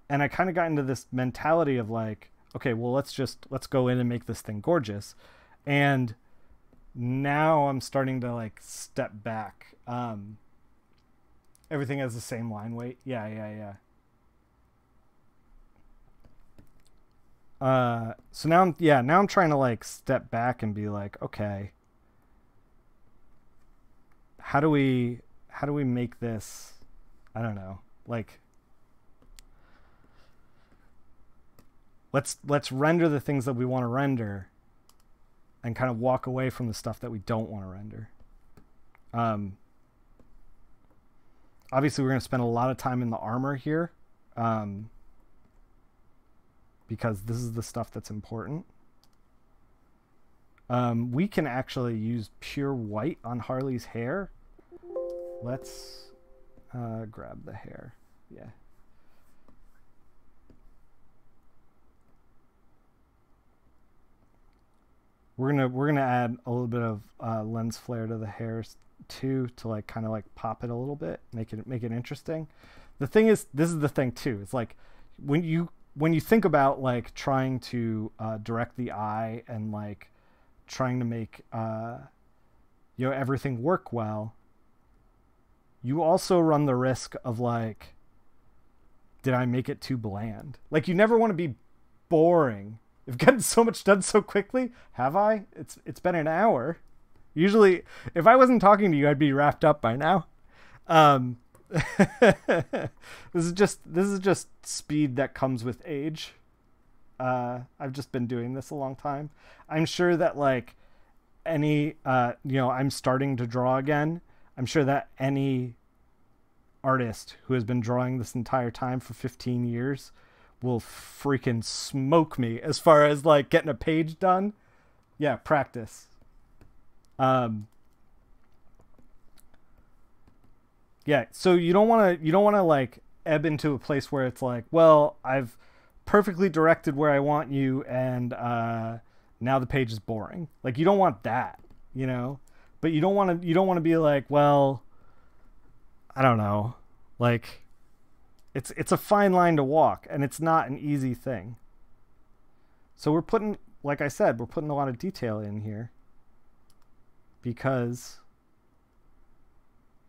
I kind of got into this mentality of like, okay, well, let's go in and make this thing gorgeous. And now I'm starting to like step back. Everything has the same line weight. Yeah. So now I'm trying to like step back and be like, okay, how do we make this, I don't know, like let's render the things that we want to render and kind of walk away from the stuff that we don't want to render. Obviously, we're going to spend a lot of time in the armor here because this is the stuff that's important. We can actually use pure white on Harley's hair. Let's grab the hair. Yeah. We're gonna add a little bit of lens flare to the hairs too, to like kind of like pop it a little bit, make it interesting. The thing is, this is the thing too. It's like when you think about like trying to direct the eye and like trying to make everything work well. you also run the risk of like, did I make it too bland? Like, you never want to be boring. I've gotten so much done so quickly. Have I? It's been an hour. Usually, if I wasn't talking to you, I'd be wrapped up by now. This is just speed that comes with age. I've just been doing this a long time. I'm sure that like I'm starting to draw again. I'm sure that any artist who has been drawing this entire time for 15 years will freaking smoke me as far as like getting a page done. Yeah, practice. Yeah, so you don't want to like ebb into a place where it's like, well, I've perfectly directed where I want you, and now the page is boring. Like, you don't want that, you know? But you don't want to be like, well, I don't know. Like, it's a fine line to walk, and it's not an easy thing. So we're putting, like I said, we're putting a lot of detail in here because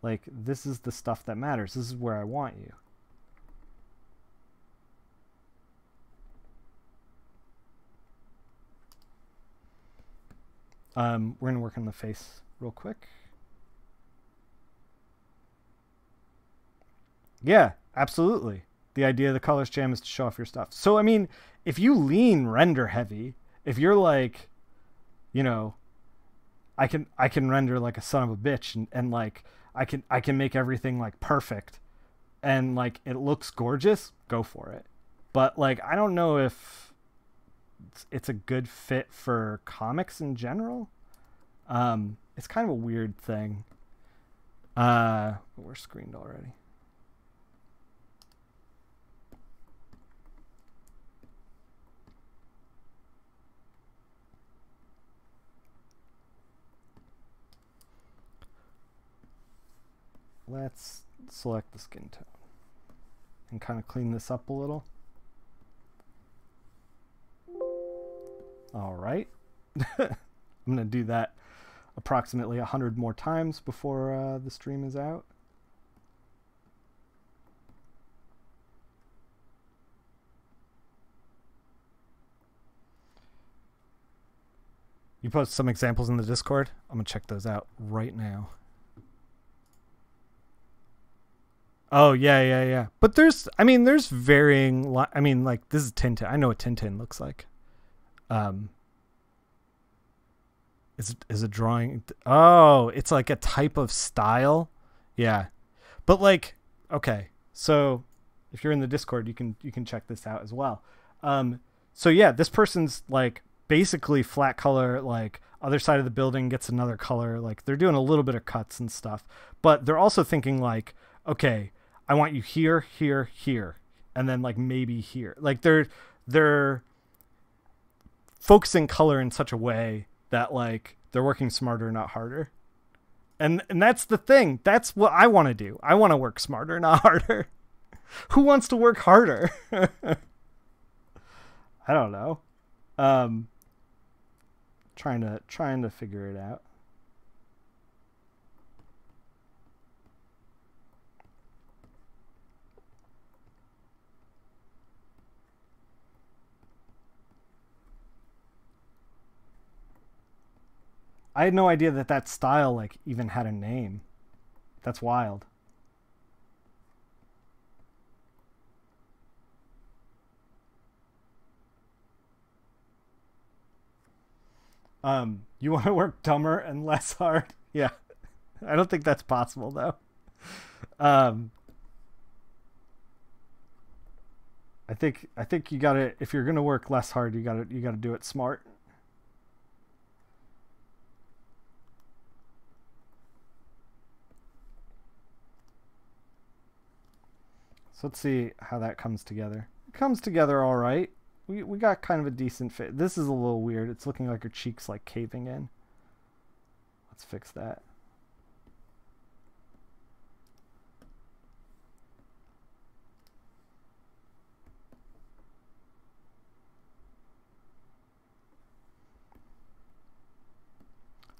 like, this is the stuff that matters. This is where I want you. We're going to work on the face real quick. Yeah, absolutely. The idea of the colors jam is to show off your stuff. So, I mean, if you lean render heavy, if you're like, you know, I can render like a son of a bitch and like, I can make everything like perfect and like it looks gorgeous, go for it. But like, I don't know if it's a good fit for comics in general. It's kind of a weird thing. We're screened already. Let's select the skin tone and kind of clean this up a little. All right. I'm going to do that approximately 100 more times before the stream is out. You post some examples in the Discord? I'm going to check those out right now. Oh, yeah. But there's varying, like, this is Tintin. I know what Tintin looks like. Is a drawing. Oh, it's like a type of style. Yeah. But like, okay. So if you're in the Discord, you can check this out as well. So yeah, this person's like basically flat color, like other side of the building gets another color. Like, they're doing a little bit of cuts and stuff, but they're also thinking like, okay, I want you here, here, here, and then like maybe here. Like they're focusing color in such a way that like they're working smarter, not harder. And that's the thing. That's what I want to do. I want to work smarter, not harder. Who wants to work harder? I don't know. Trying to figure it out. I had no idea that style like even had a name. That's wild. You want to work dumber and less hard? Yeah. I don't think that's possible though. I think you gotta, if you're gonna work less hard, you gotta do it smart. So let's see how that comes together. It comes together all right. We got kind of a decent fit. This is a little weird. It's looking like her cheek's like caving in. Let's fix that.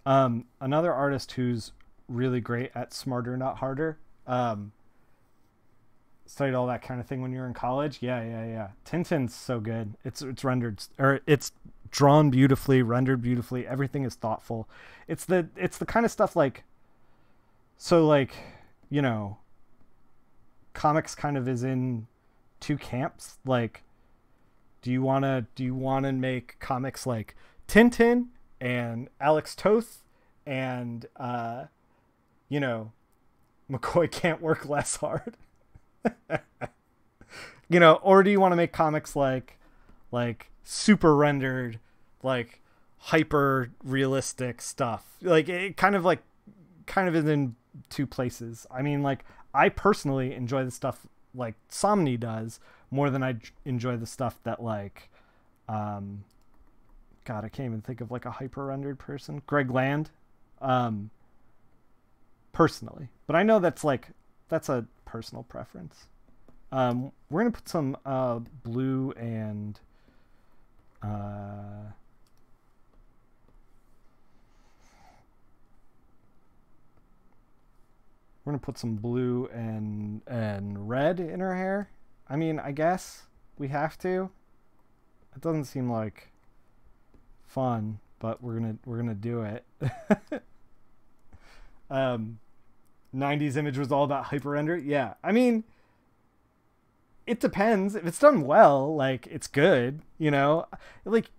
Another artist who's really great at smarter, not harder Um, Studied all that kind of thing when you're in college. Yeah. Tintin's so good. It's rendered, or it's drawn beautifully, rendered beautifully. Everything is thoughtful. It's the kind of stuff like, so like, you know, comics kind of is in two camps. Like, do you wanna make comics like Tintin and Alex Toth and you know, McCoy can't work less hard? You know, or do you want to make comics like super rendered, like hyper realistic stuff? Like it kind of is in two places. I mean, like I personally enjoy the stuff like Somni does more than I enjoy the stuff that like God, I can't even think of like a hyper rendered person. Greg Land. Personally. But I know that's a personal preference. We're gonna put some blue and red in her hair. I mean, I guess we have to. It doesn't seem like fun, but we're gonna do it. 90s image was all about hyper render. Yeah, I mean, it depends. If it's done well, like it's good, you know. Like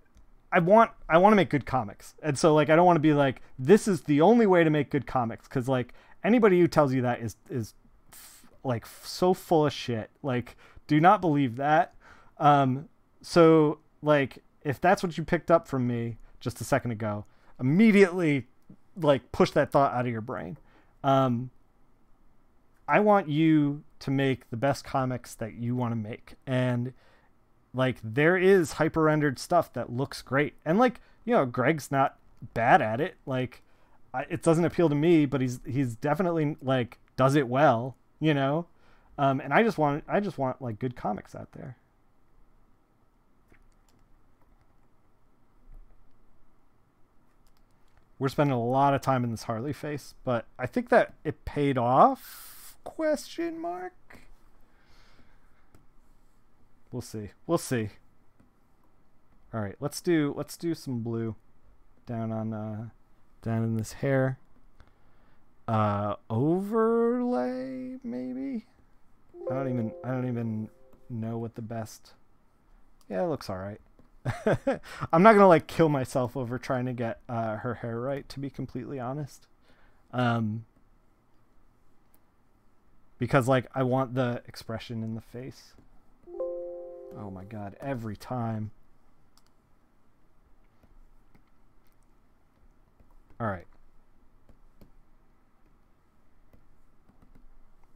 I want to make good comics, and so like I don't want to be like this is the only way to make good comics, because like anybody who tells you that is like so full of shit. Like, do not believe that. So like if that's what you picked up from me just a second ago, immediately like push that thought out of your brain. I want you to make the best comics that you want to make. And like, there is hyper rendered stuff that looks great. And like, you know, Greg's not bad at it. Like it doesn't appeal to me, but he's definitely like does it well, you know? And I just want like good comics out there. We're spending a lot of time in this Harley face, but I think that it paid off. Question mark. We'll see. All right, let's do some blue down in this hair. Overlay maybe. I don't even know what the best. Yeah, it looks all right. I'm not gonna like kill myself over trying to get her hair right, to be completely honest. Because like I want the expression in the face. Oh my god, every time. All right.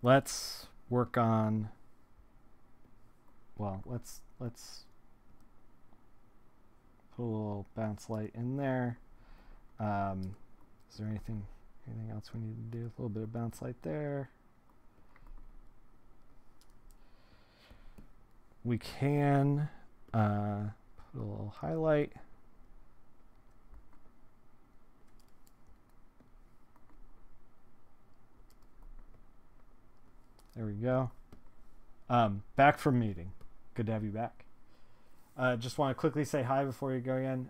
Let's work on, well, let's put a little bounce light in there. Is there anything else we need to do? A little bit of bounce light there. We can put a little highlight. There we go. Back from meeting. Good to have you back. Just want to quickly say hi before you go again.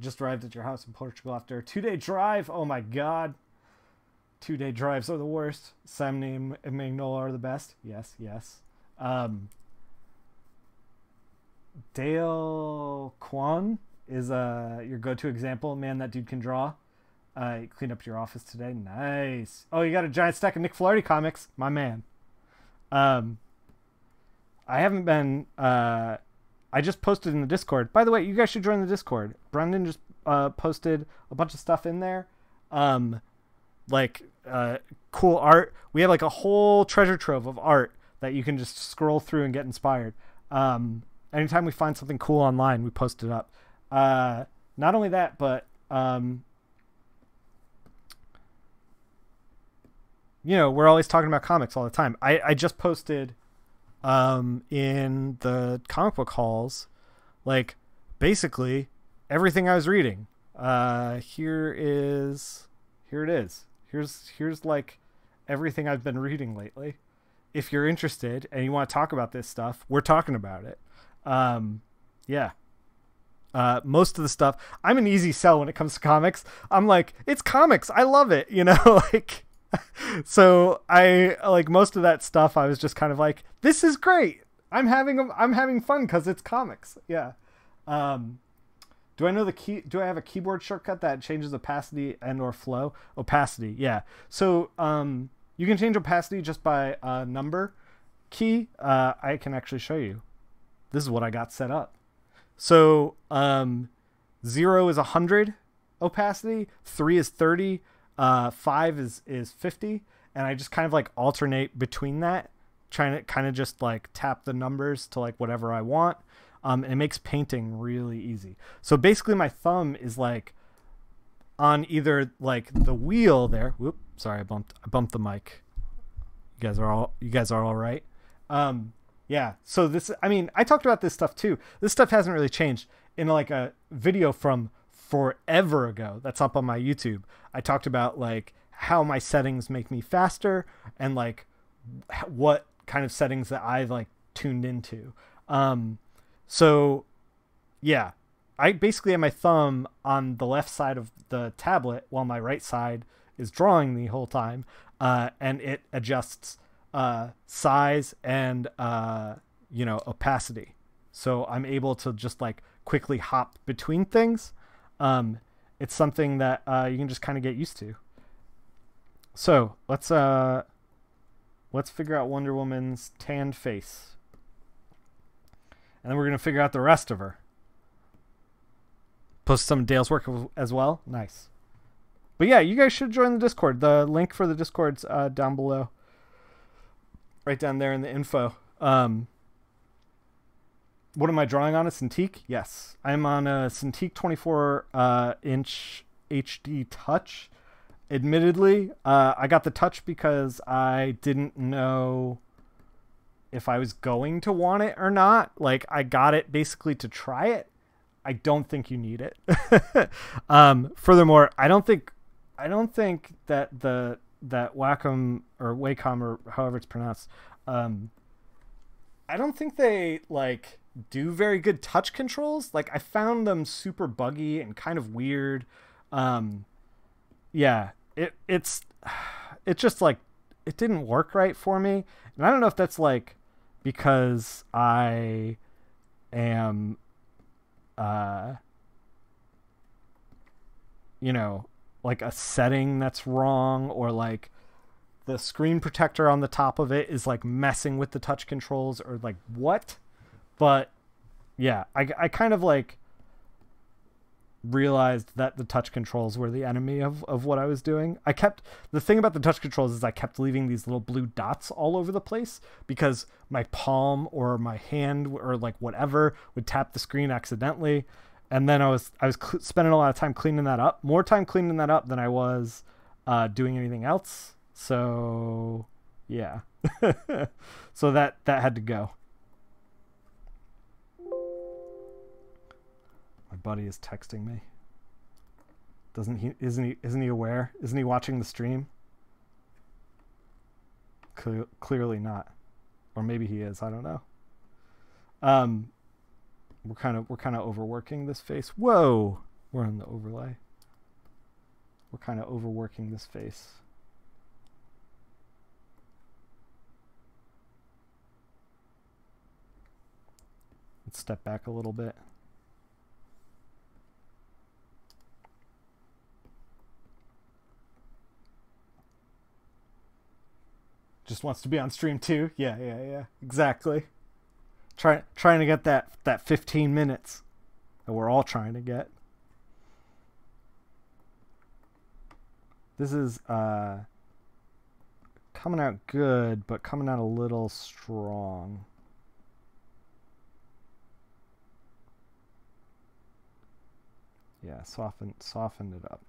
Just arrived at your house in Portugal after a 2-day drive. Oh my god. 2-day drives are the worst. Samni and Magnola are the best. Yes. Dale Kwan is your go-to example. Man, that dude can draw. Clean up your office today. Nice. Oh, you got a giant stack of Nick Flaherty comics. My man. I haven't been... I just posted in the Discord. By the way, you guys should join the Discord. Brendan just posted a bunch of stuff in there. Cool art. We have like a whole treasure trove of art that you can just scroll through and get inspired. Anytime we find something cool online, we post it up. Not only that, but you know, we're always talking about comics all the time. I just posted in the comic book halls, like basically everything I was reading. Here it is. Here's like everything I've been reading lately. If you're interested and you want to talk about this stuff, we're talking about it. Yeah. Most of the stuff, I'm an easy sell when it comes to comics. I'm like, it's comics. I love it. You know, like, so I like most of that stuff. I was just kind of like, this is great. I'm having fun because it's comics. Yeah. Do I know the key? Do I have a keyboard shortcut that changes opacity and or flow? Opacity. Yeah. So, you can change opacity just by a number key. I can actually show you. This is what I got set up. So 0 is 100 opacity, 3 is 30, 5 is 50, and I just kind of like alternate between that, trying to kind of just like tap the numbers to like whatever I want. And it makes painting really easy. So basically my thumb is like on either like the wheel there. Whoop, sorry, I bumped the mic. You guys are all right. Yeah, so this, I mean, I talked about this stuff too. This stuff hasn't really changed. In like a video from forever ago that's up on my YouTube, I talked about like how my settings make me faster and like what kind of settings that I've like tuned into. So yeah, I basically have my thumb on the left side of the tablet while my right side is drawing the whole time, and it adjusts size and opacity, so I'm able to just like quickly hop between things. It's something that you can just kind of get used to. So let's figure out Wonder Woman's tanned face, and then we're gonna figure out the rest of her. Post some of Dale's work as well. Nice. But yeah, you guys should join the Discord. The link for the Discord's down below. Right down there in the info. What am I drawing on? A Cintiq? Yes. I'm on a Cintiq 24-inch HD Touch. Admittedly, I got the Touch because I didn't know if I was going to want it or not. Like, I got it basically to try it. I don't think you need it. Furthermore, I don't think that that Wacom or however it's pronounced, I don't think they like do very good touch controls. Like, I found them super buggy and kind of weird. Yeah, it's just like it didn't work right for me, and I don't know if that's like because I am like a setting that's wrong, or like the screen protector on the top of it is like messing with the touch controls, or like what. But yeah, I kind of like realized that the touch controls were the enemy of what I was doing. The thing about the touch controls is I kept leaving these little blue dots all over the place because my palm or my hand or like whatever would tap the screen accidentally. And then I was spending a lot of time cleaning that up, more time cleaning that up than I was doing anything else. So yeah, so that had to go. My buddy is texting me. Isn't he aware? Isn't he watching the stream? Clearly not, or maybe he is. I don't know. We're kind of overworking this face. Whoa, we're on the overlay. We're kind of overworking this face. Let's step back a little bit. Just wants to be on stream too. Yeah. Exactly. Trying to get that 15 minutes that we're all trying to get. This is coming out good, but coming out a little strong. Yeah, soften it up.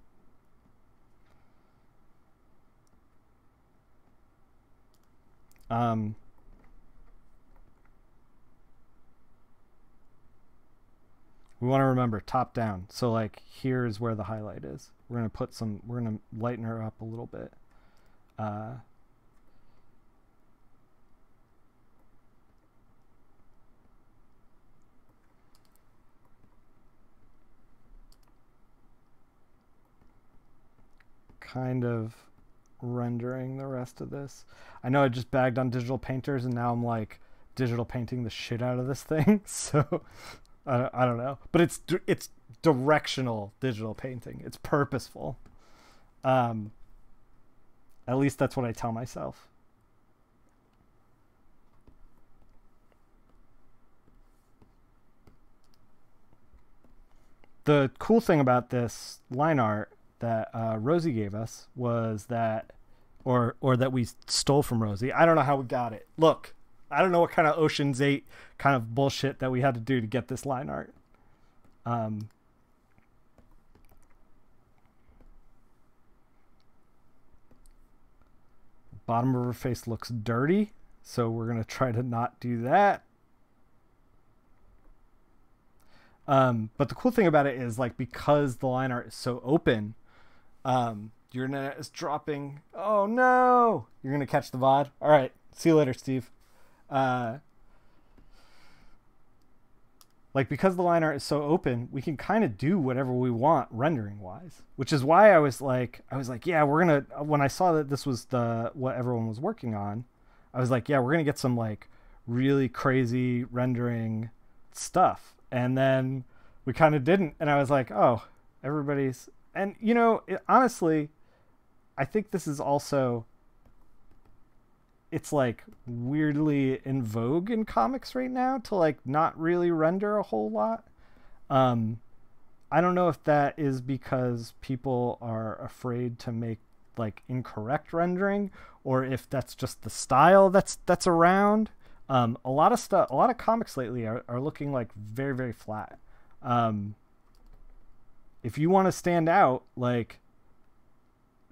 We want to remember top down. So like here's where the highlight is. We're going to lighten her up a little bit. kind of rendering the rest of this. I know I just bagged on digital painters, and now I'm like digital painting the shit out of this thing. So I don't know, but it's directional digital painting. It's purposeful. At least that's what I tell myself. The cool thing about this line art that Rosie gave us was that, or that we stole from Rosie. I don't know how we got it. Look, I don't know what kind of Ocean's 8 kind of bullshit that we had to do to get this line art. Bottom of her face looks dirty, so we're going to try to not do that. But the cool thing about it is, like, because the line art is so open, your internet is dropping. Oh no! You're going to catch the VOD? All right. See you later, Steve. Like, because the line art is so open, we can kind of do whatever we want rendering wise, which is why I was like, yeah, we're going to, when I saw that this was what everyone was working on, I was like, yeah, we're going to get some like really crazy rendering stuff. And then we kind of didn't. And I was like, oh, everybody's, and you know, honestly, I think this is also, it's like weirdly in vogue in comics right now to like not really render a whole lot. I don't know if that is because people are afraid to make like incorrect rendering, or if that's just the style that's around. A lot of comics lately are looking like very, very flat. If you want to stand out, like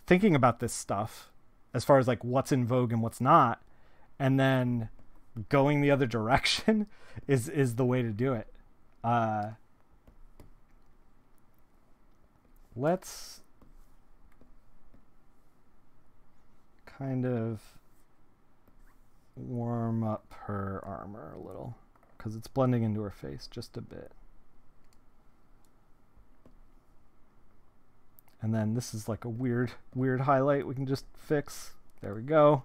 thinking about this stuff as far as like what's in vogue and what's not, and then going the other direction is the way to do it. Let's kind of warm up her armor a little, because it's blending into her face just a bit. And then this is like a weird highlight we can just fix. There we go.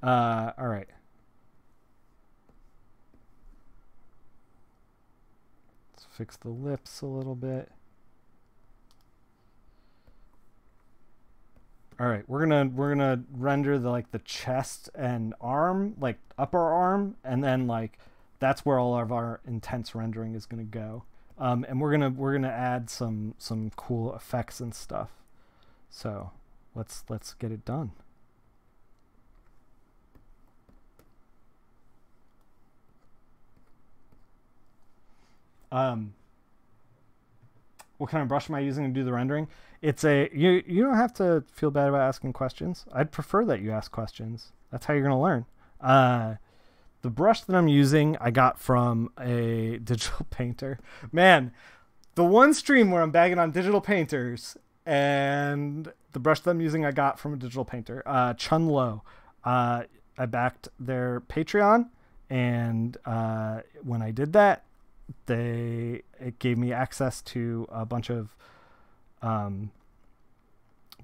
All right. Let's fix the lips a little bit. All right, we're gonna render the chest and arm, like upper arm, and then like that's where all of our intense rendering is gonna go. And we're gonna add some cool effects and stuff. So let's get it done. What kind of brush am I using to do the rendering? It's you don't have to feel bad about asking questions. I'd prefer that you ask questions. That's how you're gonna learn. The brush that I'm using, I got from a digital painter. Man, the one stream where I'm bagging on digital painters, and the brush that I'm using, I got from a digital painter, Chun Lo. I backed their Patreon, and when I did that, it gave me access to a bunch of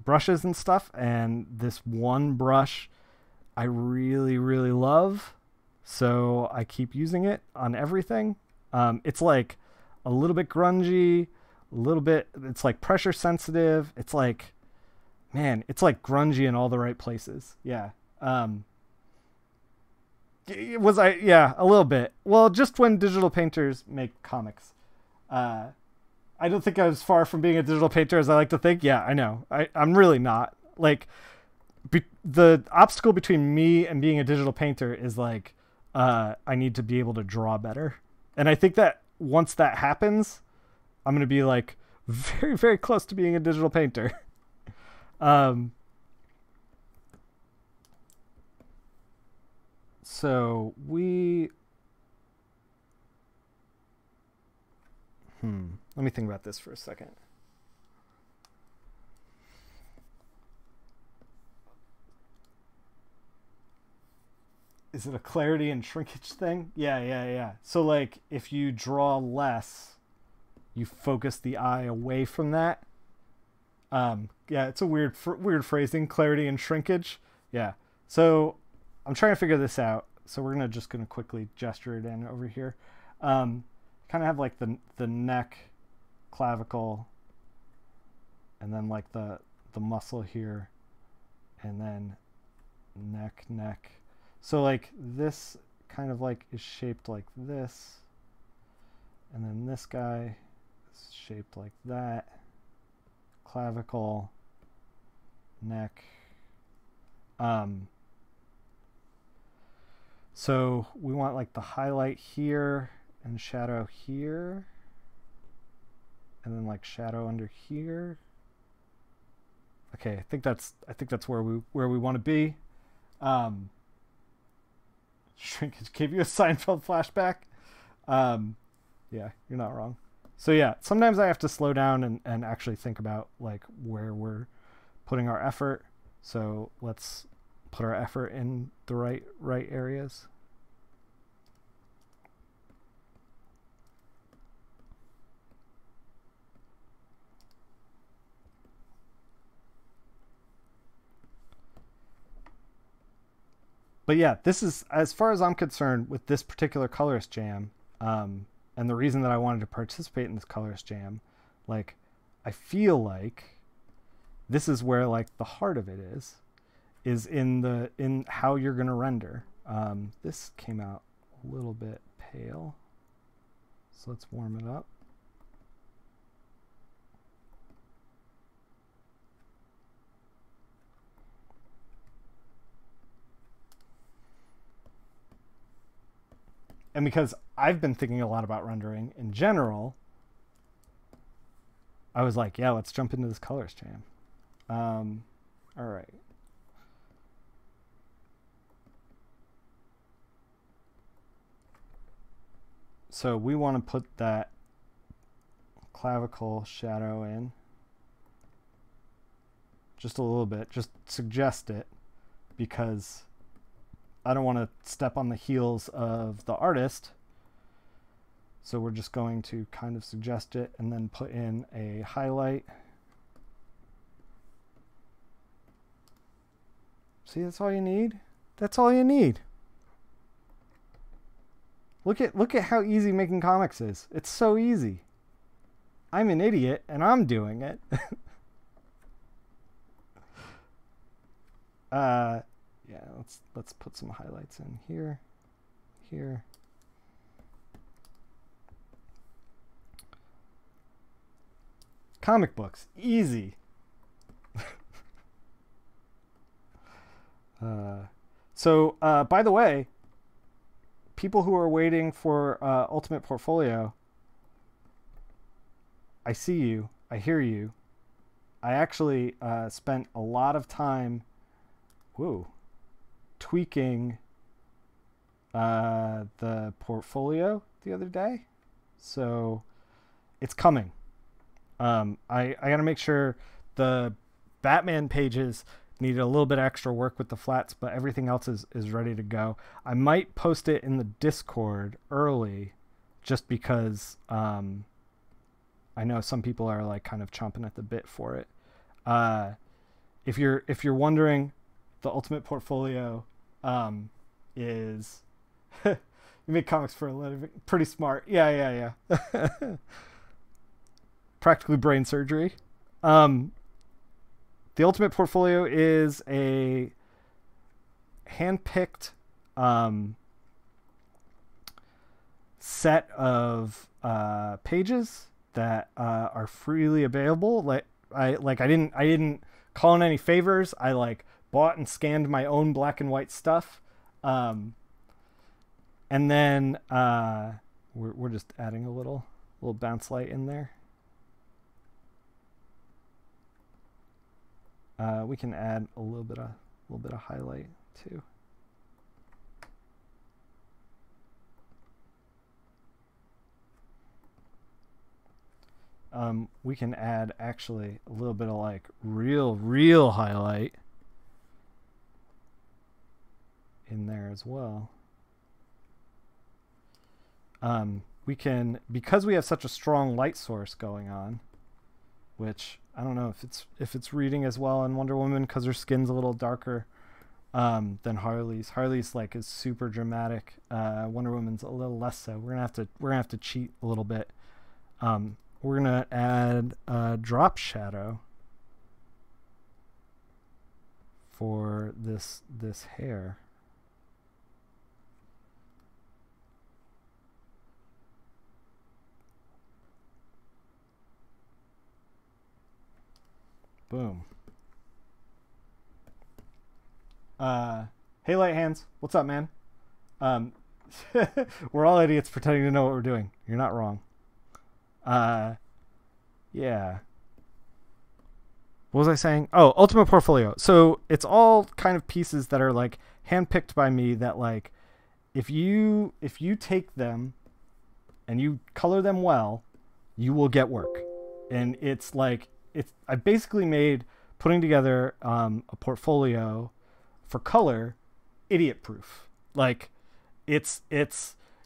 brushes and stuff, and this one brush I really, really love. So I keep using it on everything. It's like a little bit grungy, a little bit, it's like pressure sensitive. It's like, man, it's like grungy in all the right places. Yeah. Yeah, a little bit. Well, just when digital painters make comics. I don't think I was far from being a digital painter as I like to think. Yeah, I know. I'm really not. Like, the obstacle between me and being a digital painter is like, I need to be able to draw better. And I think that once that happens, I'm going to be like very, very close to being a digital painter. So let me think about this for a second. Is it a clarity and shrinkage thing? Yeah. So like if you draw less, you focus the eye away from that. Yeah, it's a weird phrasing, clarity and shrinkage. Yeah. So I'm trying to figure this out. So we're just gonna quickly gesture it in over here. Kind of have like the neck, clavicle, and then like the muscle here, and then neck. So like this kind of like is shaped like this, and then this guy is shaped like that. Clavicle, neck. So we want like the highlight here and shadow here, and then like shadow under here. Okay, I think that's where we want to be. Shrinkage gave you a Seinfeld flashback. Yeah, you're not wrong. So yeah, sometimes I have to slow down and actually think about like where we're putting our effort. So let's put our effort in the right areas. But yeah, this is, as far as I'm concerned, with this particular colorist jam, and the reason that I wanted to participate in this colorist jam, like, I feel like this is where like the heart of it is in how you're gonna render. This came out a little bit pale, so let's warm it up. And because I've been thinking a lot about rendering in general, I was like, yeah, let's jump into this colors jam. All right. So we want to put that clavicle shadow in. Just a little bit, just suggest it, because I don't want to step on the heels of the artist. So we're just going to kind of suggest it and then put in a highlight. See, that's all you need. That's all you need. Look at how easy making comics is. It's so easy. I'm an idiot and I'm doing it. Yeah, let's put some highlights in here. Comic books, easy. So by the way, people who are waiting for Ultimate Portfolio, I see you, I hear you. I actually spent a lot of time tweaking the portfolio the other day, so it's coming. I gotta make sure the Batman pages needed a little bit extra work with the flats, but everything else is ready to go. I might post it in the Discord early, just because I know some people are like kind of chomping at the bit for it. If you're wondering, the Ultimate Portfolio is you make comics for a living. Pretty smart. Yeah. Practically brain surgery. The Ultimate Portfolio is a hand-picked set of pages that are freely available. I didn't call in any favors. I like bought and scanned my own black and white stuff, and then we're just adding a little bounce light in there. We can add a little bit of highlight too. We can add actually a little bit of like real highlight in there as well. We can, because we have such a strong light source going on, which I don't know if it's reading as well in Wonder Woman because her skin's a little darker than Harley's. Harley's like is super dramatic. Wonder Woman's a little less so. We're gonna have to cheat a little bit. We're gonna add drop shadow for this hair. Boom. Hey, Light Hands. What's up, man? We're all idiots pretending to know what we're doing. You're not wrong. Yeah. What was I saying? Oh, Ultimate Portfolio. So it's all kind of pieces that are like handpicked by me that like, if you take them and you color them well, you will get work. And it's like, I basically made putting together a portfolio for color idiot proof. Like it's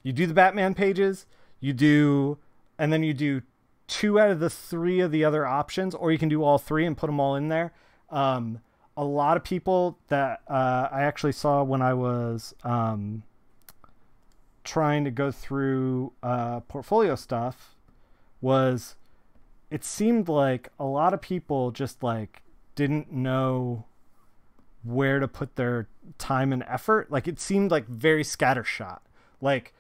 you do the Batman pages, and then you do 2 out of the 3 of the other options, or you can do all 3 and put them all in there. A lot of people that I actually saw when I was trying to go through portfolio stuff was, it seemed like a lot of people just like didn't know where to put their time and effort. Like it seemed like very scattershot, like,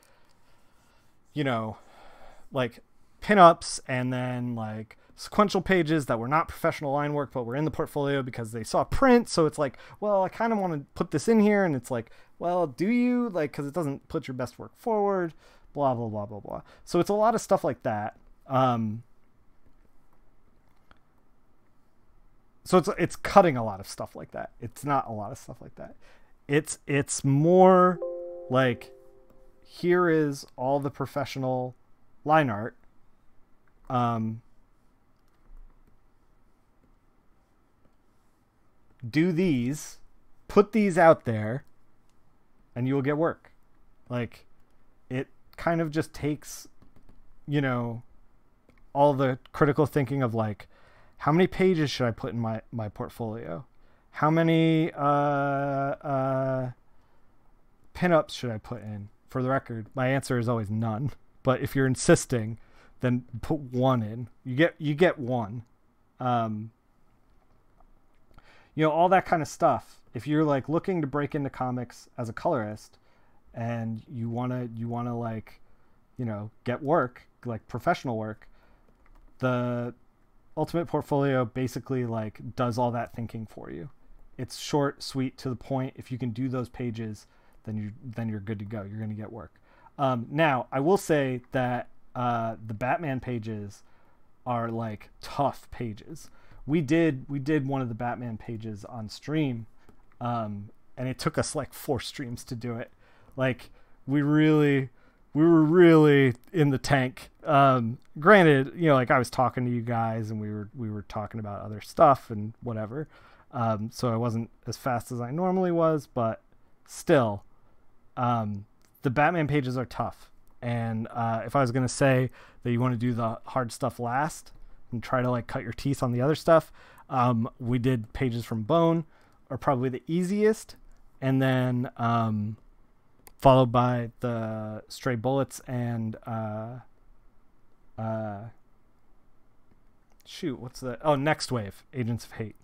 you know, like pinups and then like sequential pages that were not professional line work, but were in the portfolio because they saw print. So it's like, well, I kind of want to put this in here. And it's like, well, do you like, cause it doesn't put your best work forward, blah, blah, blah, blah, blah. So it's a lot of stuff like that. So it's cutting a lot of stuff like that. It's not a lot of stuff like that. It's more like, here is all the professional line art. Do these, put these out there, and you will get work. Like, it kind of just takes, you know, all the critical thinking of like, how many pages should I put in my portfolio? How many pinups should I put in? For the record, my answer is always none. But if you're insisting, then put 1 in. You get 1. You know, all that kind of stuff. If you're like looking to break into comics as a colorist and you wanna like, you know, get work, like professional work, the Ultimate Portfolio basically like does all that thinking for you. It's short, sweet, to the point. If you can do those pages, then you're good to go. You're going to get work. Now, I will say that the Batman pages are like tough pages. We did one of the Batman pages on stream, and it took us like 4 streams to do it. Like we were really in the tank. Granted, you know, like I was talking to you guys and we were talking about other stuff and whatever. So I wasn't as fast as I normally was, but still, the Batman pages are tough. And if I was going to say that you want to do the hard stuff last and try to like cut your teeth on the other stuff, we did pages from Bone, are probably the easiest. And then followed by the Stray Bullets and Next Wave, Agents of Hate.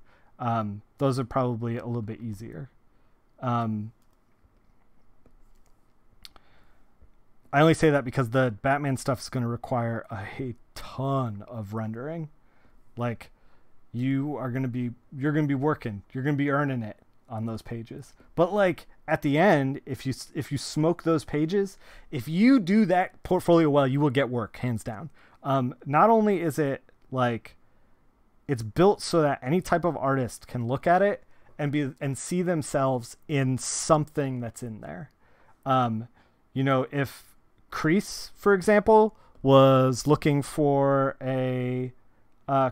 Those are probably a little bit easier. I only say that because the Batman stuff is going to require a ton of rendering. Like you're going to be working, you're going to be earning it on those pages. But like at the end, if you smoke those pages, if you do that portfolio well, you will get work, hands down. Not only is it like, it's built so that any type of artist can look at it and see themselves in something that's in there. You know, if Crease, for example, was looking for a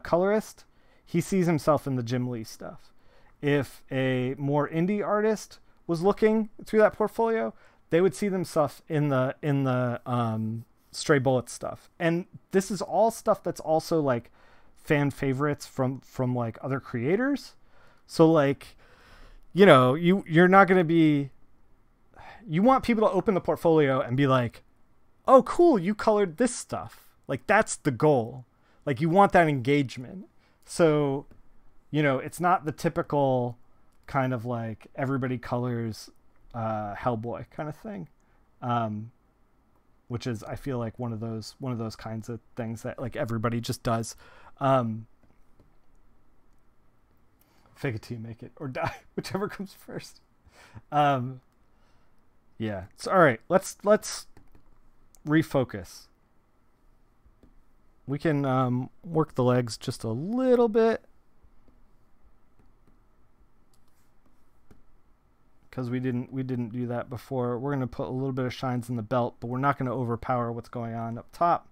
colorist, he sees himself in the Jim Lee stuff. If a more indie artist was looking through that portfolio, they would see themselves in the Stray Bullet stuff. And this is all stuff that's also like fan favorites from like other creators. So like, you know, you're not going to be, you want people to open the portfolio and be like, oh, cool, you colored this stuff. Like, that's the goal. Like, you want that engagement. So, you know, it's not the typical kind of like everybody colors Hellboy kind of thing, which is, I feel like one of those kinds of things that like everybody just does. Fake it till you make it, or die, whichever comes first. Yeah. So, all right, let's refocus. We can work the legs just a little bit, because we didn't do that before. We're going to put a little bit of shines in the belt, but we're not going to overpower what's going on up top.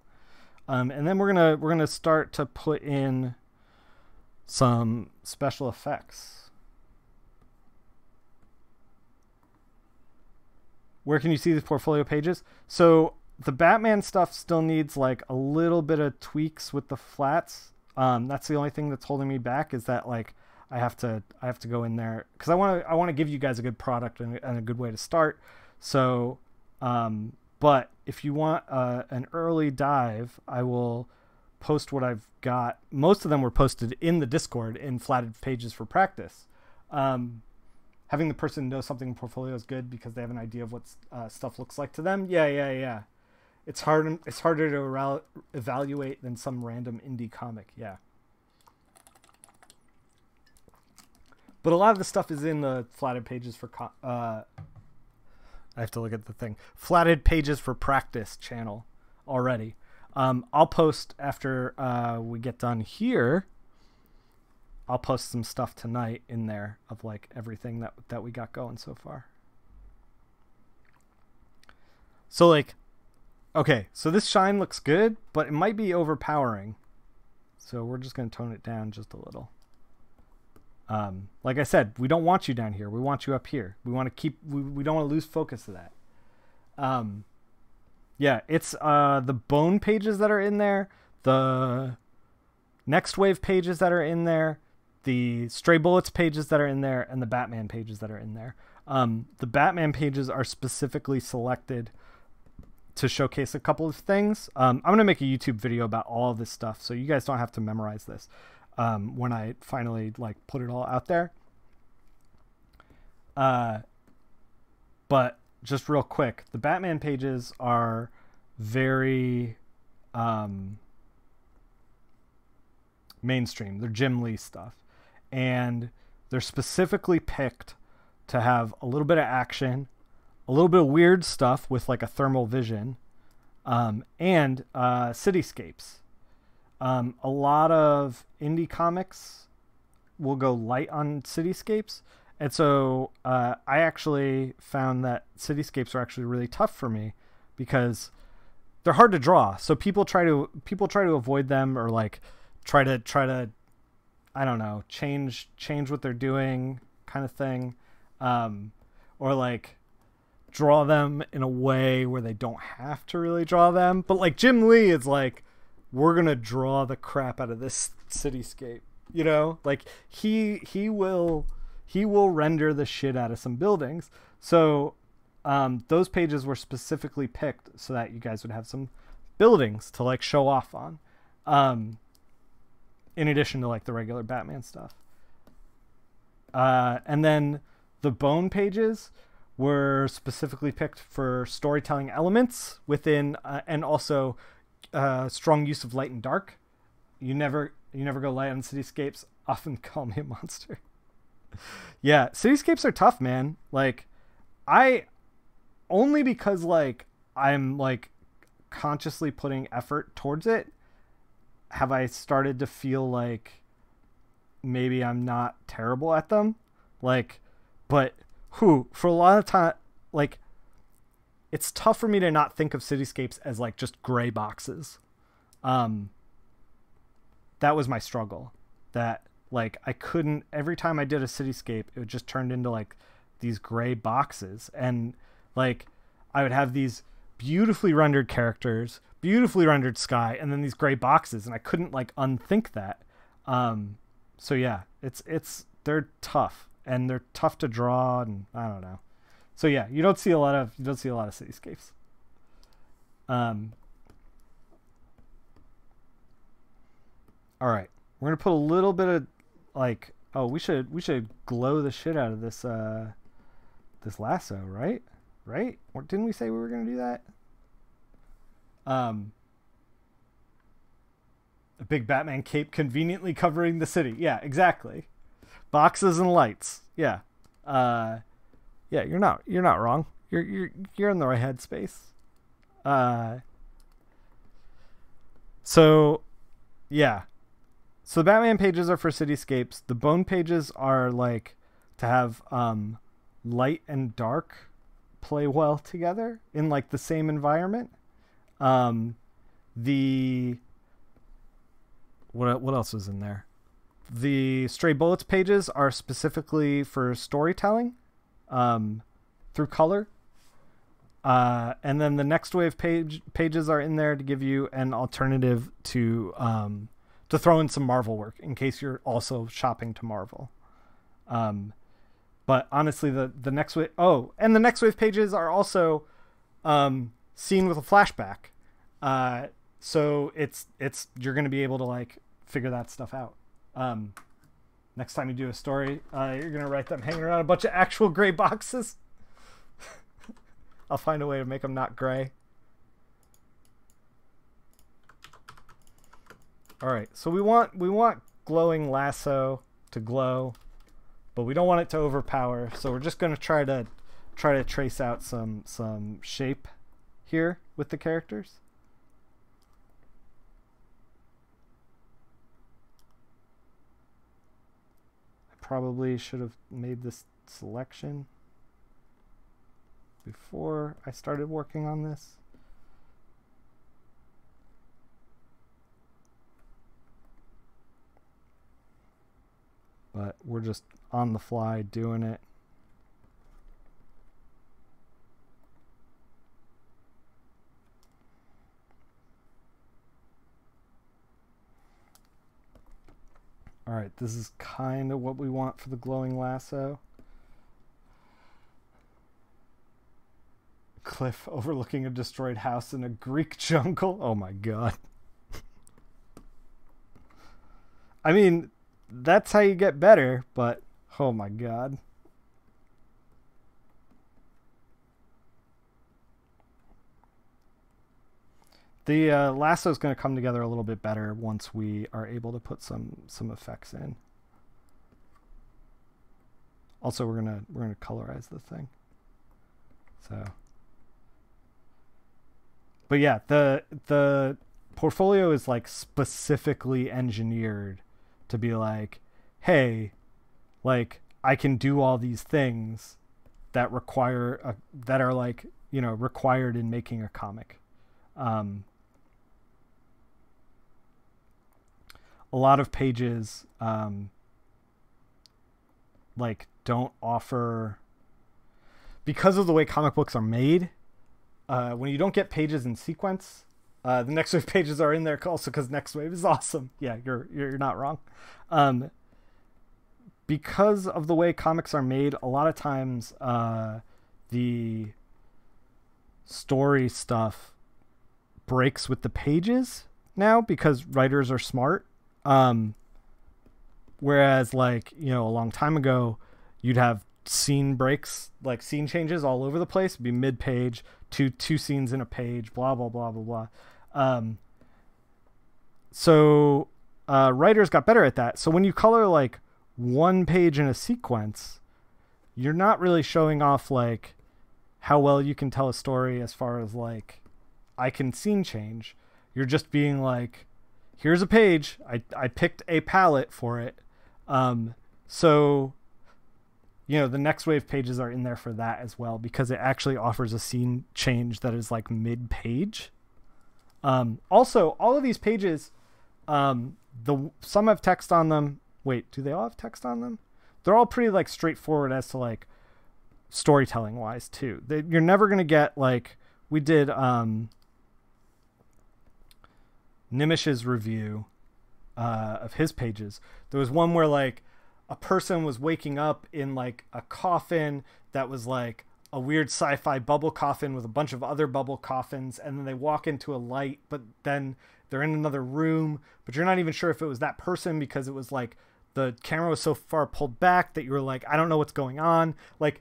And then we're gonna start to put in some special effects. Where can you see these portfolio pages? So the Batman stuff still needs like a little bit of tweaks with the flats. That's the only thing that's holding me back, is that like I have to go in there because I want to give you guys a good product and a good way to start. So, but if you want an early dive, I will post what I've got. Most of them were posted in the Discord in flatted pages for practice. Having the person know something in portfolio is good because they have an idea of what stuff looks like to them. Yeah. It's harder to evaluate than some random indie comic. Yeah. But a lot of the stuff is in the flatted pages for I have to look at the thing. Flatted pages for practice channel already. I'll post after we get done here. I'll post some stuff tonight in there of like everything that we got going so far. So like, okay, so this shine looks good, but it might be overpowering. So we're just going to tone it down just a little. Like I said, we don't want you down here. We want you up here. We want to keep, we don't want to lose focus of that. Yeah, it's the bone pages that are in there, the next wave pages that are in there, the stray bullets pages that are in there, and the Batman pages that are in there. The Batman pages are specifically selected to showcase a couple of things. I'm going to make a YouTube video about all of this stuff, so you guys don't have to memorize this when I finally like put it all out there. But just real quick, the Batman pages are very mainstream. They're Jim Lee stuff. And they're specifically picked to have a little bit of action, a little bit of weird stuff with like a thermal vision, and cityscapes. A lot of indie comics will go light on cityscapes. And so I actually found that cityscapes are actually really tough for me because they're hard to draw. So people try to avoid them, or like try to I don't know, change what they're doing kind of thing. Or like draw them in a way where they don't have to really draw them. But like Jim Lee is like, we're going to draw the crap out of this cityscape, you know, like he will render the shit out of some buildings. So those pages were specifically picked so that you guys would have some buildings to like show off on, in addition to like the regular Batman stuff. And then the bone pages were specifically picked for storytelling elements within, and also strong use of light and dark. You never go light on cityscapes. Often call me a monster. Yeah, cityscapes are tough, man. Like, only because like I'm like consciously putting effort towards it, have I started to feel like maybe I'm not terrible at them. Like, but for a lot of time, like, it's tough for me to not think of cityscapes as like just gray boxes. That was my struggle. That like I couldn't, every time I did a cityscape, it just turned into like these gray boxes. And like I would have these beautifully rendered characters, beautifully rendered sky, and then these gray boxes, and I couldn't like unthink that. So yeah, they're tough, and they're tough to draw, and I don't know. So yeah, you don't see a lot of cityscapes. All right, we're gonna put a little bit of like, oh, we should glow the shit out of this this lasso, right? Right? Or didn't we say we were gonna do that? A big Batman cape conveniently covering the city. Yeah, exactly. Boxes and lights. Yeah. Yeah, you're not wrong. You're in the right headspace. So yeah. So the Batman pages are for cityscapes. The Bone pages are like to have light and dark play well together in like the same environment. The what else is in there? The Stray Bullets pages are specifically for storytelling through color. And then the Next Wave pages are in there to give you an alternative to throw in some Marvel work in case you're also shopping to Marvel. But honestly, the Next Wave... Oh, and the Next Wave pages are also seen with a flashback. So it's you're going to be able to like figure that stuff out. Next time you do a story, you're going to write them hanging around a bunch of actual gray boxes. I'll find a way to make them not gray. All right, so we want glowing lasso to glow, but we don't want it to overpower. So we're just going to try to trace out some shape here with the characters. I probably should have made this selection before I started working on this. But we're just on the fly doing it. All right, this is kind of what we want for the glowing lasso. Cliff overlooking a destroyed house in a Greek jungle. Oh my god. I mean, that's how you get better, but oh my god. The lasso is going to come together a little bit better once we are able to put some effects in. Also, we're gonna colorize the thing. So, but yeah, the portfolio is like specifically engineered to be like, hey, like I can do all these things that require that are like, you know, required in making a comic. A lot of pages like don't offer, because of the way comic books are made, when you don't get pages in sequence, the Next Wave pages are in there also because Next Wave is awesome. Yeah, you're not wrong. Because of the way comics are made, a lot of times the story stuff breaks with the pages now because writers are smart. Whereas like, you know, a long time ago, you'd have scene breaks, like scene changes all over the place. It'd be mid-page, two scenes in a page, blah, blah, blah, blah, blah. So writers got better at that. So when you color like one page in a sequence, you're not really showing off like how well you can tell a story as far as like, I can scene change. You're just being like, here's a page. I picked a palette for it. So, you know, the Next Wave pages are in there for that as well, because it actually offers a scene change that is like mid-page. Also, all of these pages, some have text on them. Wait, do they all have text on them? They're all pretty like straightforward as to like storytelling wise too. You're never going to get like, we did Nimish's review, of his pages. There was one where like a person was waking up in like a coffin that was like a weird sci-fi bubble coffin with a bunch of other bubble coffins, and then they walk into a light, but then they're in another room, but you're not even sure if it was that person because it was like the camera was so far pulled back that you were like, I don't know what's going on. Like,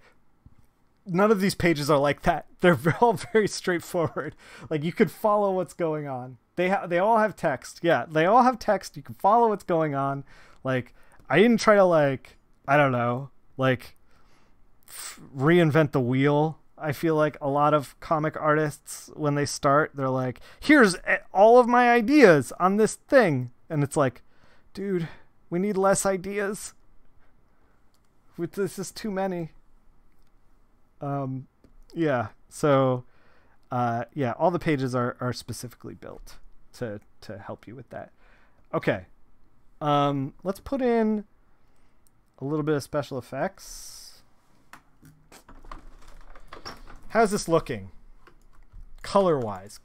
none of these pages are like that. They're all very straightforward. Like, you could follow what's going on. They all have text. Yeah, they all have text. You can follow what's going on. Like, I didn't try to, like, I don't know, like, reinvent the wheel. I feel like a lot of comic artists, when they start, they're like, here's all of my ideas on this thing. And it's like, dude, we need less ideas. This is too many. Yeah. So, yeah, all the pages are specifically built to help you with that. Okay. Let's put in a little bit of special effects. How's this looking? Color-wise,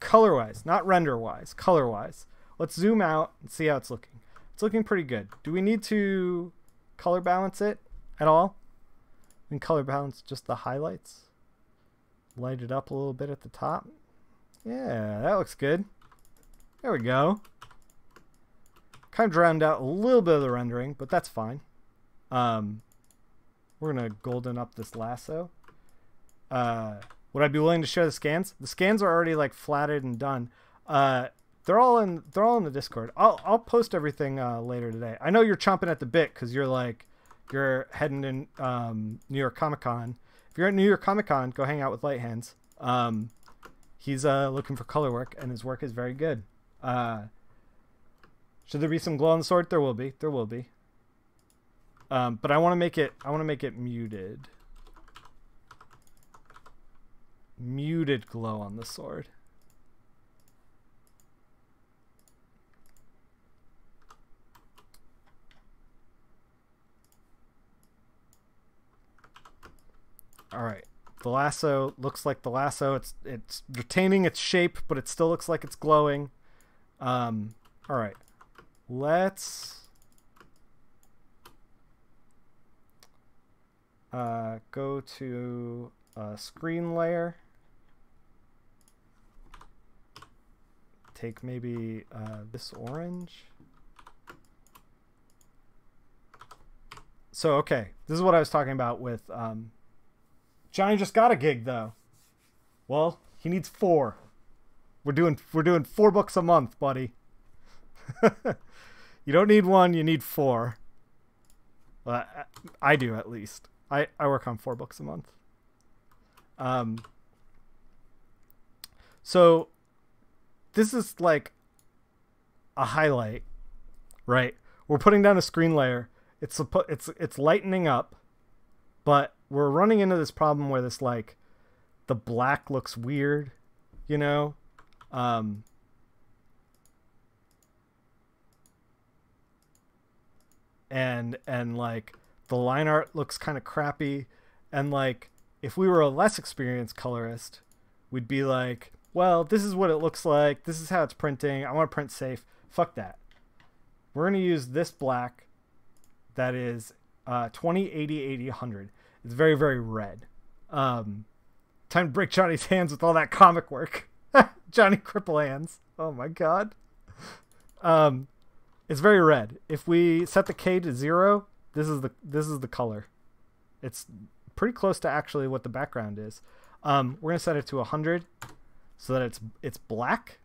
not render-wise, color-wise. Let's zoom out and see how it's looking. It's looking pretty good. Do we need to color balance it at all? We can color balance just the highlights. Light it up a little bit at the top. Yeah, that looks good. There we go. Kind of drowned out a little bit of the rendering, but that's fine. We're gonna golden up this lasso. Would I be willing to share the scans? The scans are already like flatted and done. They're all in the Discord. I'll post everything later today. I know you're chomping at the bit because you're heading in New York Comic Con. If you're at New York Comic Con, go hang out with Light Hands. He's looking for color work, and his work is very good. Should there be some glow on the sword? There will be. There will be. But I want to make it muted. Muted glow on the sword. All right. The lasso looks like the lasso. It's retaining its shape, but it still looks like it's glowing. All right. Let's go to screen layer. Take maybe this orange. So, okay. This is what I was talking about with Johnny just got a gig though. Well, he needs 4. We're doing 4 books a month, buddy. You don't need 1, you need 4. Well, I do at least. I work on 4 books a month. So this is like a highlight, right? We're putting down a screen layer. It's lightening up, but we're running into this problem where this like the black looks weird, you know? And like the line art looks kind of crappy, and like if we were a less experienced colorist, we'd be like, well, this is what it looks like, this is how it's printing, I want to print safe. Fuck that. We're going to use this black that is 20, 80, 80, 100. It's very, very red. Time to break Johnny's hands with all that comic work. Johnny Cripple Hands. Oh my god. It's very red. If we set the K to 0, this is the color. It's pretty close to actually what the background is. We're gonna set it to 100 so that it's black.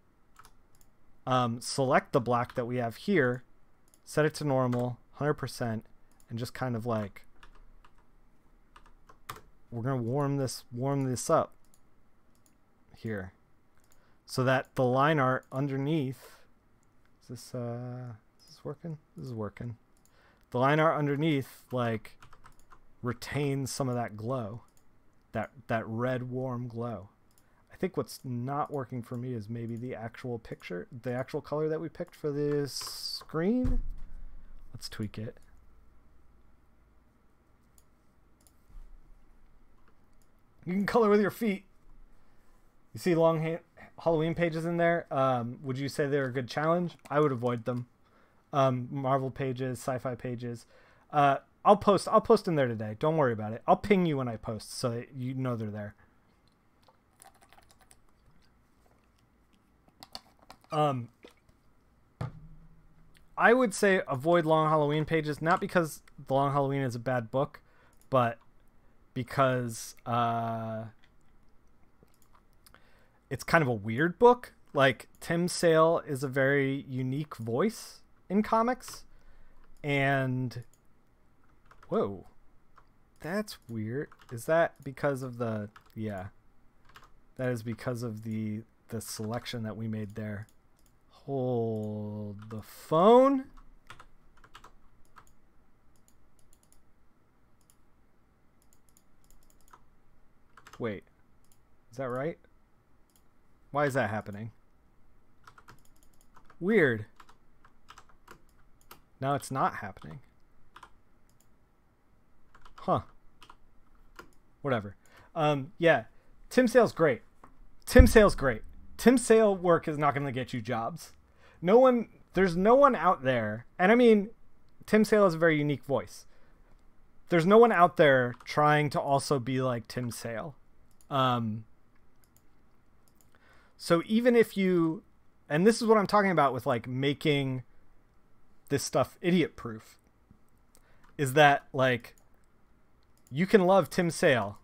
Select the black that we have here, set it to normal, 100%, and just kind of like we're gonna warm this up here, so that the line art underneath is this working? This is working. The line art underneath like retains some of that glow, that red warm glow. I think what's not working for me is maybe the actual picture, the actual color that we picked for this screen. Let's tweak it. You can color with your feet. You see long Halloween pages in there. Would you say they're a good challenge? I would avoid them. Marvel pages, sci-fi pages. I'll post in there today. Don't worry about it. I'll ping you when I post so that you know they're there. I would say avoid Long Halloween pages, not because The Long Halloween is a bad book, but because it's kind of a weird book. Like, Tim Sale is a very unique voice in comics, and whoa, that's weird. Is that because of the... Yeah, that is because of the selection that we made there. Hold the phone. Wait, is that right? Why is that happening? Weird. Now it's not happening. Huh. Whatever. Yeah, Tim Sale's great. Tim Sale's great. Tim Sale work is not going to get you jobs. There's no one out there, and I mean, Tim Sale has a very unique voice. There's no one out there trying to also be like Tim Sale. So even if you, and this is what I'm talking about with like making this stuff idiot proof, is that like you can love Tim Sale.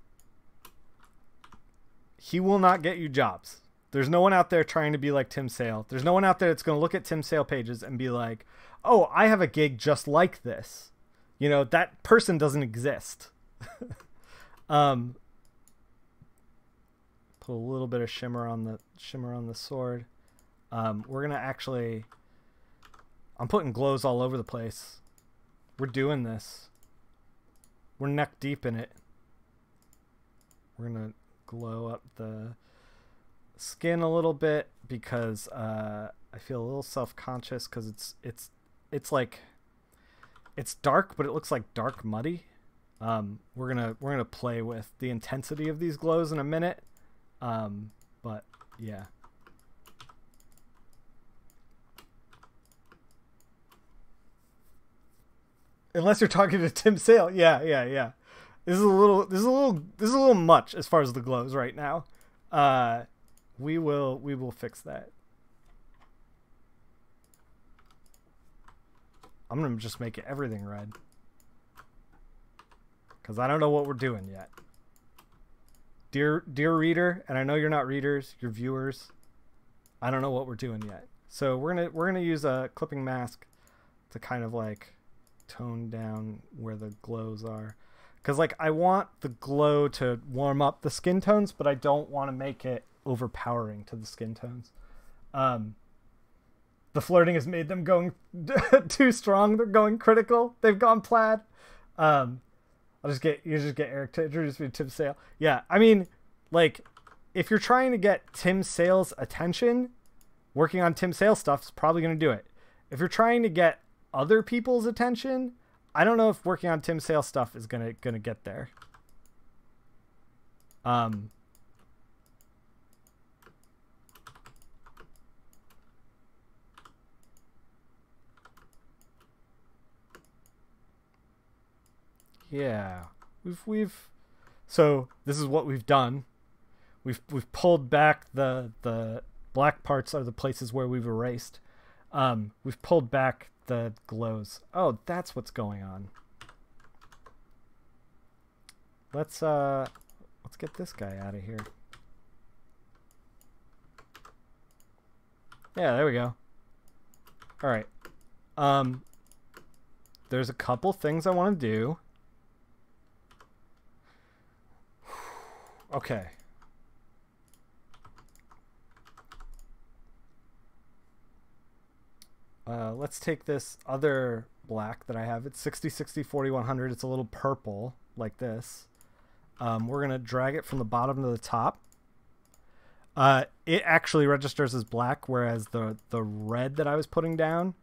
He will not get you jobs. There's no one out there trying to be like Tim Sale. There's no one out there that's going to look at Tim Sale pages and be like, oh, I have a gig just like this. You know, that person doesn't exist. Put a little bit of shimmer on the sword. We're going to actually, I'm putting glows all over the place. We're doing this. We're neck deep in it. We're going to glow up the skin a little bit because I feel a little self-conscious because it's like it's dark, but it looks like dark muddy. We're gonna play with the intensity of these glows in a minute, but yeah. Unless you're talking to Tim Sale, yeah. This is a little much as far as the glows right now. We will fix that. I'm gonna just make everything red because I don't know what we're doing yet. Dear reader, and I know you're not readers, you're viewers. I don't know what we're doing yet. So we're gonna use a clipping mask to kind of like tone down where the glows are. Because like I want the glow to warm up the skin tones, but I don't want to make it overpowering to the skin tones. The flirting has made them going too strong. They're going critical. They've gone plaid. You just get Eric to introduce me to Tim Sale. Yeah, I mean, like, if you're trying to get Tim Sale's attention, working on Tim Sale stuff is probably going to do it. If you're trying to get other people's attention, I don't know if working on Tim Sale stuff is gonna get there. Yeah, so this is what we've done. We've pulled back the black parts are the places where we've erased. We've pulled back the glows. Oh, that's what's going on. Let's get this guy out of here. Yeah, there we go. All right. There's a couple things I want to do. Okay. Let's take this other black that I have. It's 60, 60, 40, 100. It's a little purple like this. We're going to drag it from the bottom to the top. It actually registers as black, whereas the red that I was putting down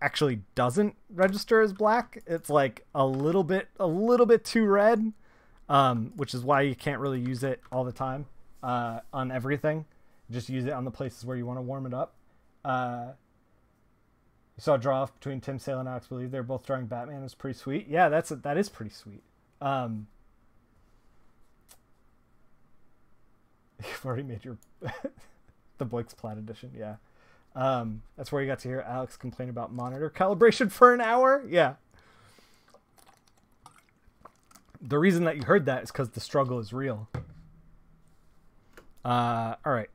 actually doesn't register as black. It's like a little bit too red, which is why you can't really use it all the time on everything. Just use it on the places where you want to warm it up. You saw a draw off between Tim Sale and Alex Believe. They're both drawing Batman. It was pretty sweet. Yeah, that is pretty sweet. You've already made your the Blake's Plaid edition. Yeah. That's where you got to hear Alex complain about monitor calibration for an hour. Yeah. The reason that you heard that is because the struggle is real. All right.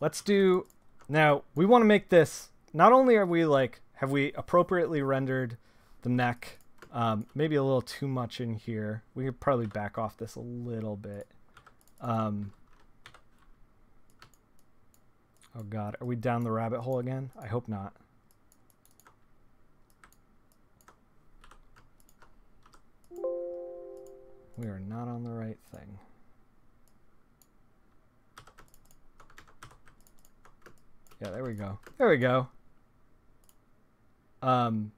Let's do... Now, we want to make this... Not only are we like... Have we appropriately rendered the neck? Maybe a little too much in here. We could probably back off this a little bit. Oh God, are we down the rabbit hole again? I hope not. We are not on the right thing. Yeah, there we go. There we go. Oh,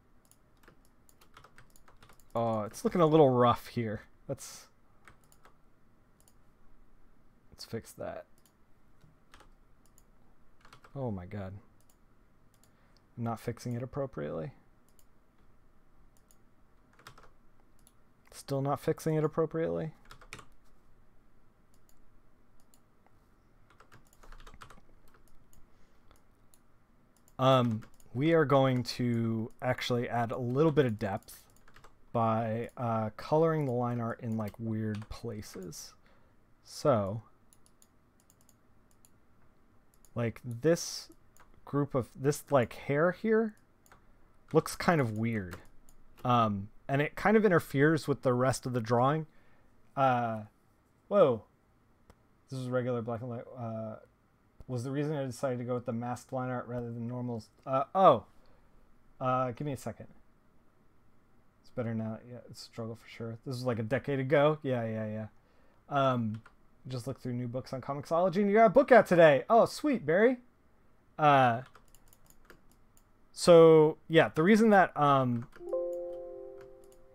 it's looking a little rough here. Let's fix that. Oh my God. I'm not fixing it appropriately. Still not fixing it appropriately. We are going to actually add a little bit of depth by coloring the line art in like weird places. So like this group of this like hair here looks kind of weird. And it kind of interferes with the rest of the drawing. Whoa. This is regular black and white. Was the reason I decided to go with the masked line art rather than normals. Give me a second. It's better now. Yeah, it's a struggle for sure. This was like a decade ago. Yeah. Just look through new books on Comixology and you got a book out today. Oh, sweet, Barry. So yeah, the reason that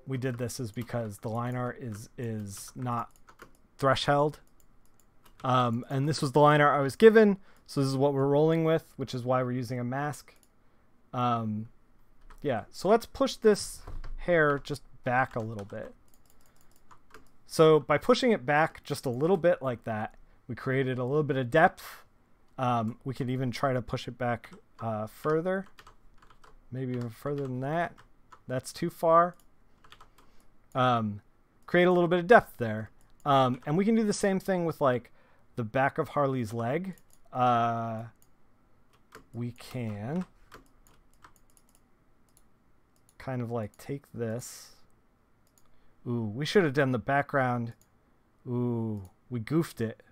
we did this is because the line art is not threshold. And this was the line art I was given, so this is what we're rolling with, which is why we're using a mask. Yeah, so let's push this hair just back a little bit. So by pushing it back just a little bit like that, we created a little bit of depth. We could even try to push it back further, maybe even further than that. That's too far. Create a little bit of depth there. And we can do the same thing with like the back of Harley's leg. We can kind of like take this. Ooh, we should have done the background. Ooh, we goofed it.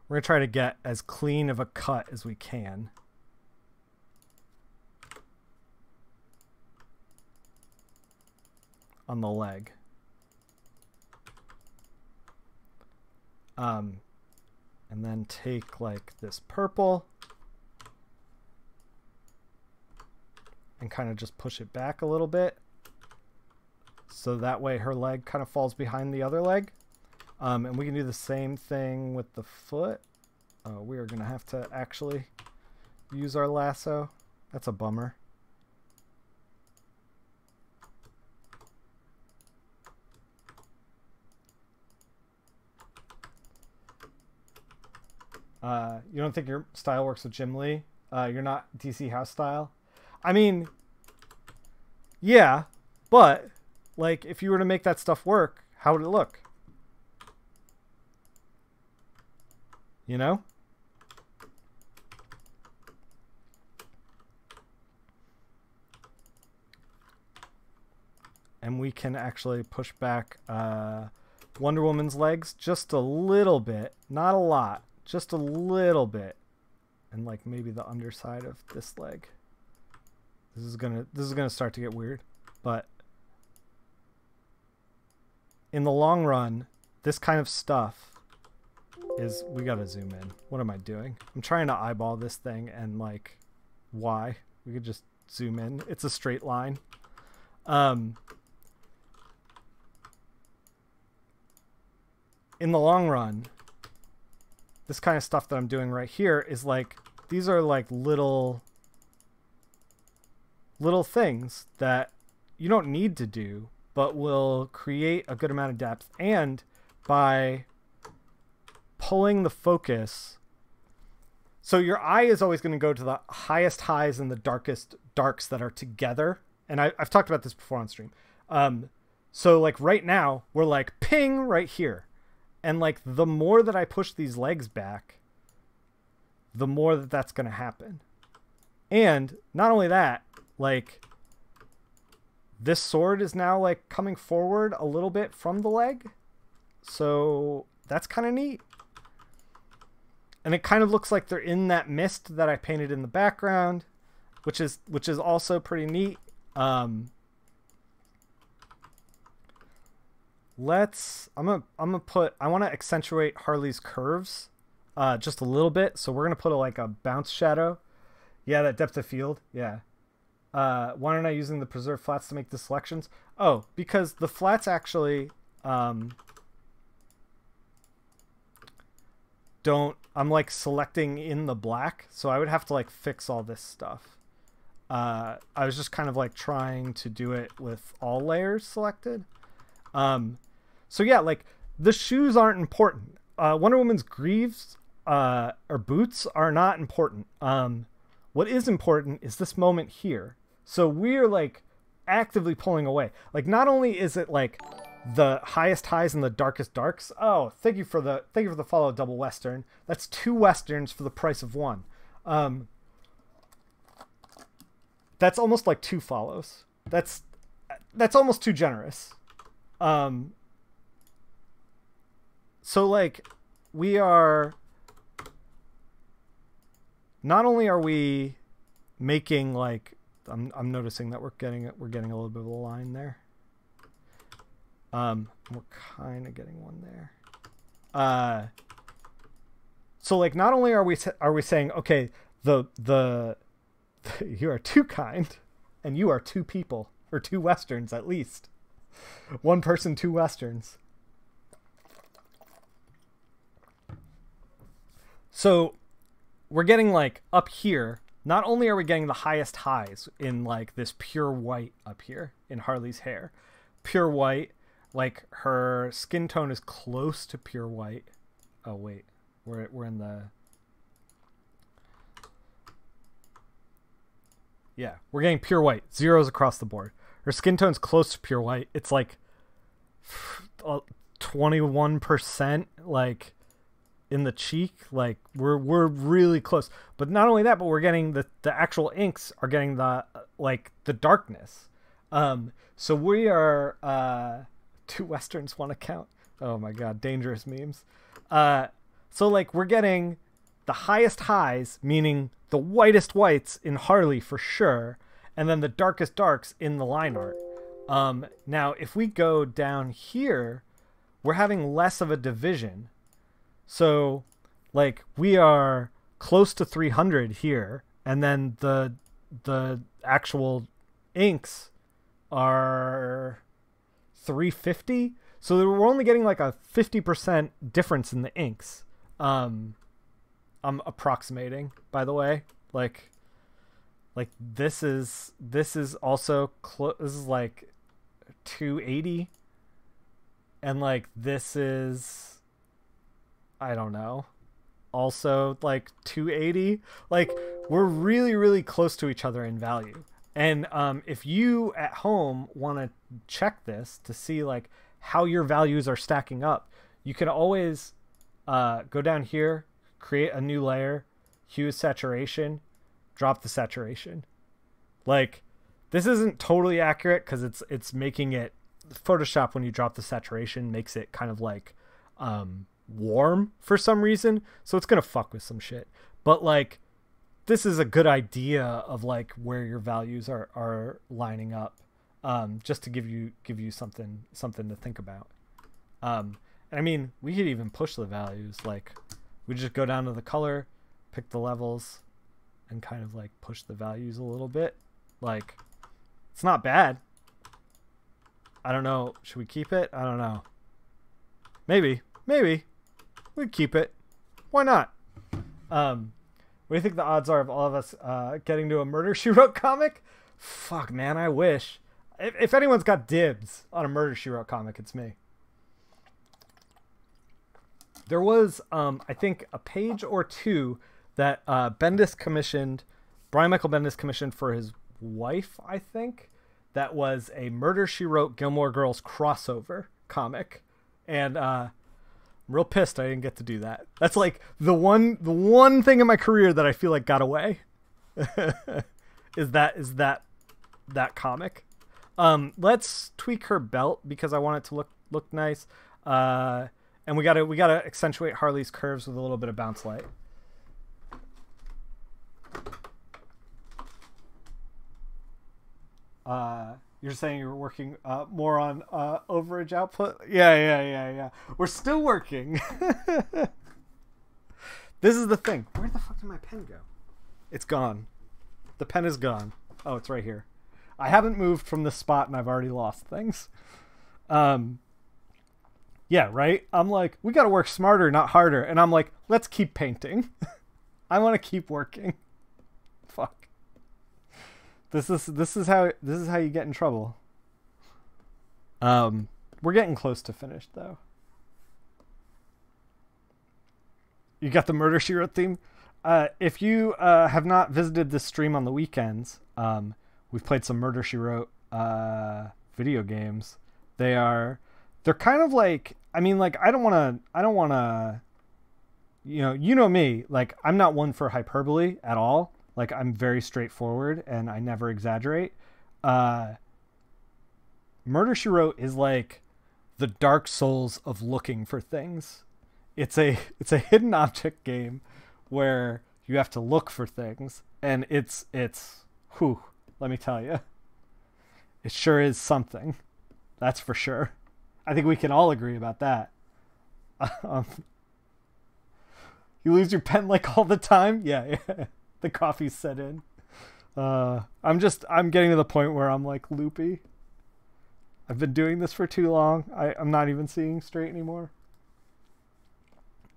We're going to try to get as clean of a cut as we can. On the leg. And then take like this purple and kind of just push it back a little bit. So that way her leg kind of falls behind the other leg. And we can do the same thing with the foot. We are going to have to actually use our lasso. That's a bummer. You don't think your style works with Jim Lee? You're not DC House style? I mean, yeah, but like if you were to make that stuff work, how would it look? You know? And we can actually push back Wonder Woman's legs just a little bit, not a lot. Just a little bit. And like maybe the underside of this leg. This is gonna start to get weird. But in the long run, this kind of stuff is... We gotta zoom in. What am I doing? I'm trying to eyeball this thing and like... Why? We could just zoom in. It's a straight line. In the long run... this kind of stuff that I'm doing right here is like, these are like little things that you don't need to do, but will create a good amount of depth. And by pulling the focus, so your eye is always going to go to the highest highs and the darkest darks that are together. And I've talked about this before on stream. So like right now we're like ping right here. And like the more that I push these legs back, the more that that's going to happen. And not only that, like this sword is now like coming forward a little bit from the leg. So that's kind of neat. And it kind of looks like they're in that mist that I painted in the background, which is also pretty neat. I'm gonna put, I want to accentuate Harley's curves just a little bit. So we're gonna put like a bounce shadow. Yeah, that depth of field. Yeah. Why aren't I using the preserved flats to make the selections? Oh, because the flats actually I'm like selecting in the black, so I would have to like fix all this stuff. I was just kind of like trying to do it with all layers selected. So yeah, like the shoes aren't important. Wonder Woman's greaves or boots are not important. What is important is this moment here. So we're like actively pulling away. Like not only is it like the highest highs and the darkest darks. Oh, thank you for the follow, Double Western. That's 2 Westerns for the price of 1. That's almost like 2 follows. That's almost too generous. So like we are, not only are we making like, I'm noticing that we're getting a little bit of a line there. We're kind of getting one there. So like not only are we saying, okay, the you are too kind and you are 2 people, or 2 Westerns at least. 1 person, 2 Westerns. So we're getting like up here, not only are we getting the highest highs in like this pure white up here in Harley's hair, pure white, like her skin tone is close to pure white. Oh wait, we're in the, yeah, we're getting pure white, zeros across the board. Her skin tone's close to pure white. It's like 21%, like in the cheek. Like we're really close. But not only that, but we're getting the actual inks are getting the like the darkness. So we are 2 Westerns, 1 account. Oh my god, dangerous memes. So like we're getting the highest highs, meaning the whitest whites in Harley for sure, and then the darkest darks in the line art. Now if we go down here, we're having less of a division. So like we are close to 300 here, and then the actual inks are 350. So we're only getting like a 50% difference in the inks. I'm approximating, by the way. Like this is also this is like 280, and like this is, I don't know, also like 280. Like we're really, really close to each other in value. And if you at home want to check this to see like how your values are stacking up, you can always go down here, create a new layer, hue saturation, drop the saturation. Like this isn't totally accurate because it's making it, Photoshop when you drop the saturation makes it kind of like warm for some reason, so it's gonna fuck with some shit. But like this is a good idea of like where your values are lining up, just to give you something to think about. I mean, we could even push the values. Like we just go down to the color, pick the levels, and kind of like push the values a little bit. Like it's not bad. I don't know, should we keep it? I don't know, maybe we'd keep it. Why not? What do you think the odds are of all of us getting to a Murder, She Wrote comic? Fuck, man, I wish. If anyone's got dibs on a Murder, She Wrote comic, it's me. There was, I think, a page or two that Bendis commissioned, Brian Michael Bendis commissioned for his wife, I think, that was a Murder, She Wrote Gilmore Girls crossover comic. And I'm real pissed I didn't get to do that. That's like the one thing in my career that I feel like got away. is that comic. Let's tweak her belt because I want it to look nice. And we gotta accentuate Harley's curves with a little bit of bounce light. You're saying you're working more on overage output? Yeah. We're still working. This is the thing. Where the fuck did my pen go? It's gone. The pen is gone. Oh, it's right here. I haven't moved from this spot and I've already lost things. Yeah, right? I'm like, we got to work smarter, not harder. And I'm like, let's keep painting. I want to keep working. Fuck. This is how you get in trouble. We're getting close to finished though. You got the Murder, She Wrote theme. If you have not visited this stream on the weekends, we've played some Murder, She Wrote video games. They're kind of like, I mean, like, I don't want to, you know me, like, I'm not one for hyperbole at all. Like, I'm very straightforward and I never exaggerate. Murder, She Wrote is like the Dark Souls of looking for things. It's a hidden object game where you have to look for things, and it's whew, let me tell you, it sure is something. That's for sure. I think we can all agree about that. You lose your pen like all the time? Yeah. The coffee's set in. I'm getting to the point where I'm like loopy. I've been doing this for too long. I'm not even seeing straight anymore.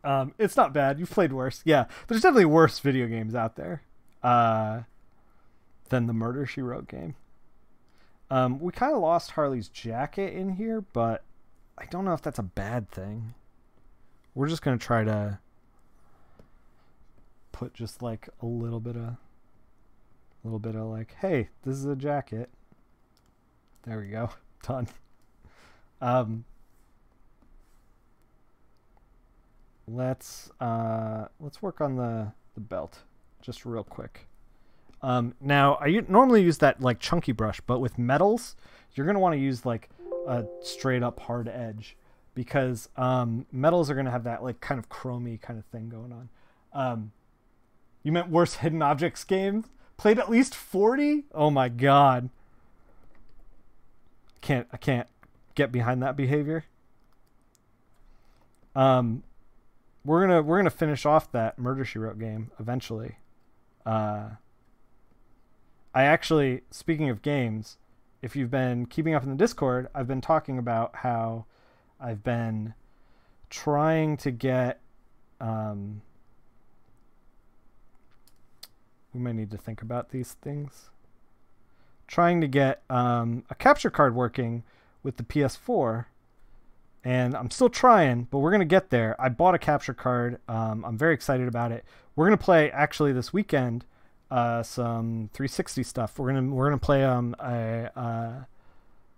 It's not bad. You've played worse. Yeah, there's definitely worse video games out there than the Murder, She Wrote game. We kind of lost Harley's jacket in here, but I don't know if that's a bad thing. We're just going to try to put just like a little bit of like, hey, this is a jacket. There we go. Done. Let's work on the belt just real quick. Now I normally use that like chunky brush, but with metals, you're going to want to use like a straight up hard edge because metals are going to have that like kind of chromy kind of thing going on. You meant worst hidden objects games? Played at least 40? Oh my god. I can't get behind that behavior. We're gonna finish off that Murder, She Wrote game eventually. I actually, speaking of games, if you've been keeping up in the Discord, I've been talking about how I've been trying to get we might need to think about these things. Trying to get a capture card working with the PS4, and I'm still trying, but we're gonna get there. I bought a capture card. I'm very excited about it. We're gonna play actually this weekend some 360 stuff. We're gonna play a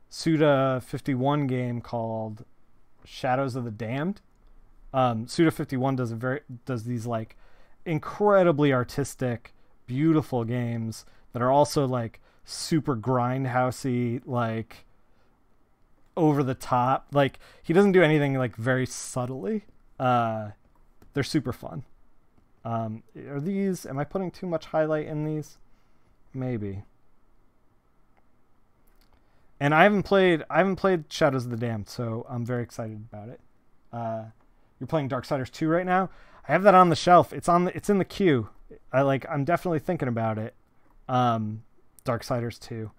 Suda 51 game called Shadows of the Damned. Suda 51 does these like incredibly artistic, beautiful games that are also like super grindhousey, like over the top. Like he doesn't do anything like very subtly. They're super fun. Am I putting too much highlight in these? Maybe. And I haven't played Shadows of the Damned, so I'm very excited about it. You're playing Darksiders 2 right now? I have that on the shelf. It's in the queue. I'm definitely thinking about it. Darksiders 2.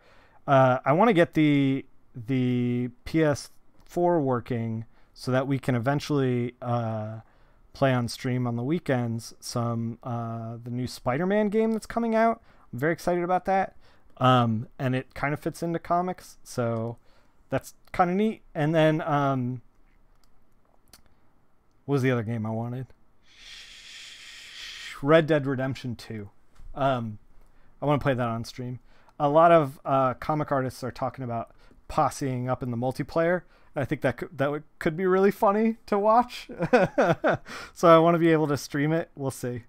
I want to get the PS4 working so that we can eventually play on stream on the weekends some the new Spider-Man game that's coming out. I'm very excited about that. And it kind of fits into comics, so that's kind of neat. And then what was the other game I wanted? Red Dead Redemption 2. I want to play that on stream. A lot of comic artists are talking about posseing up in the multiplayer. I think that could be really funny to watch. So I want to be able to stream it. We'll see.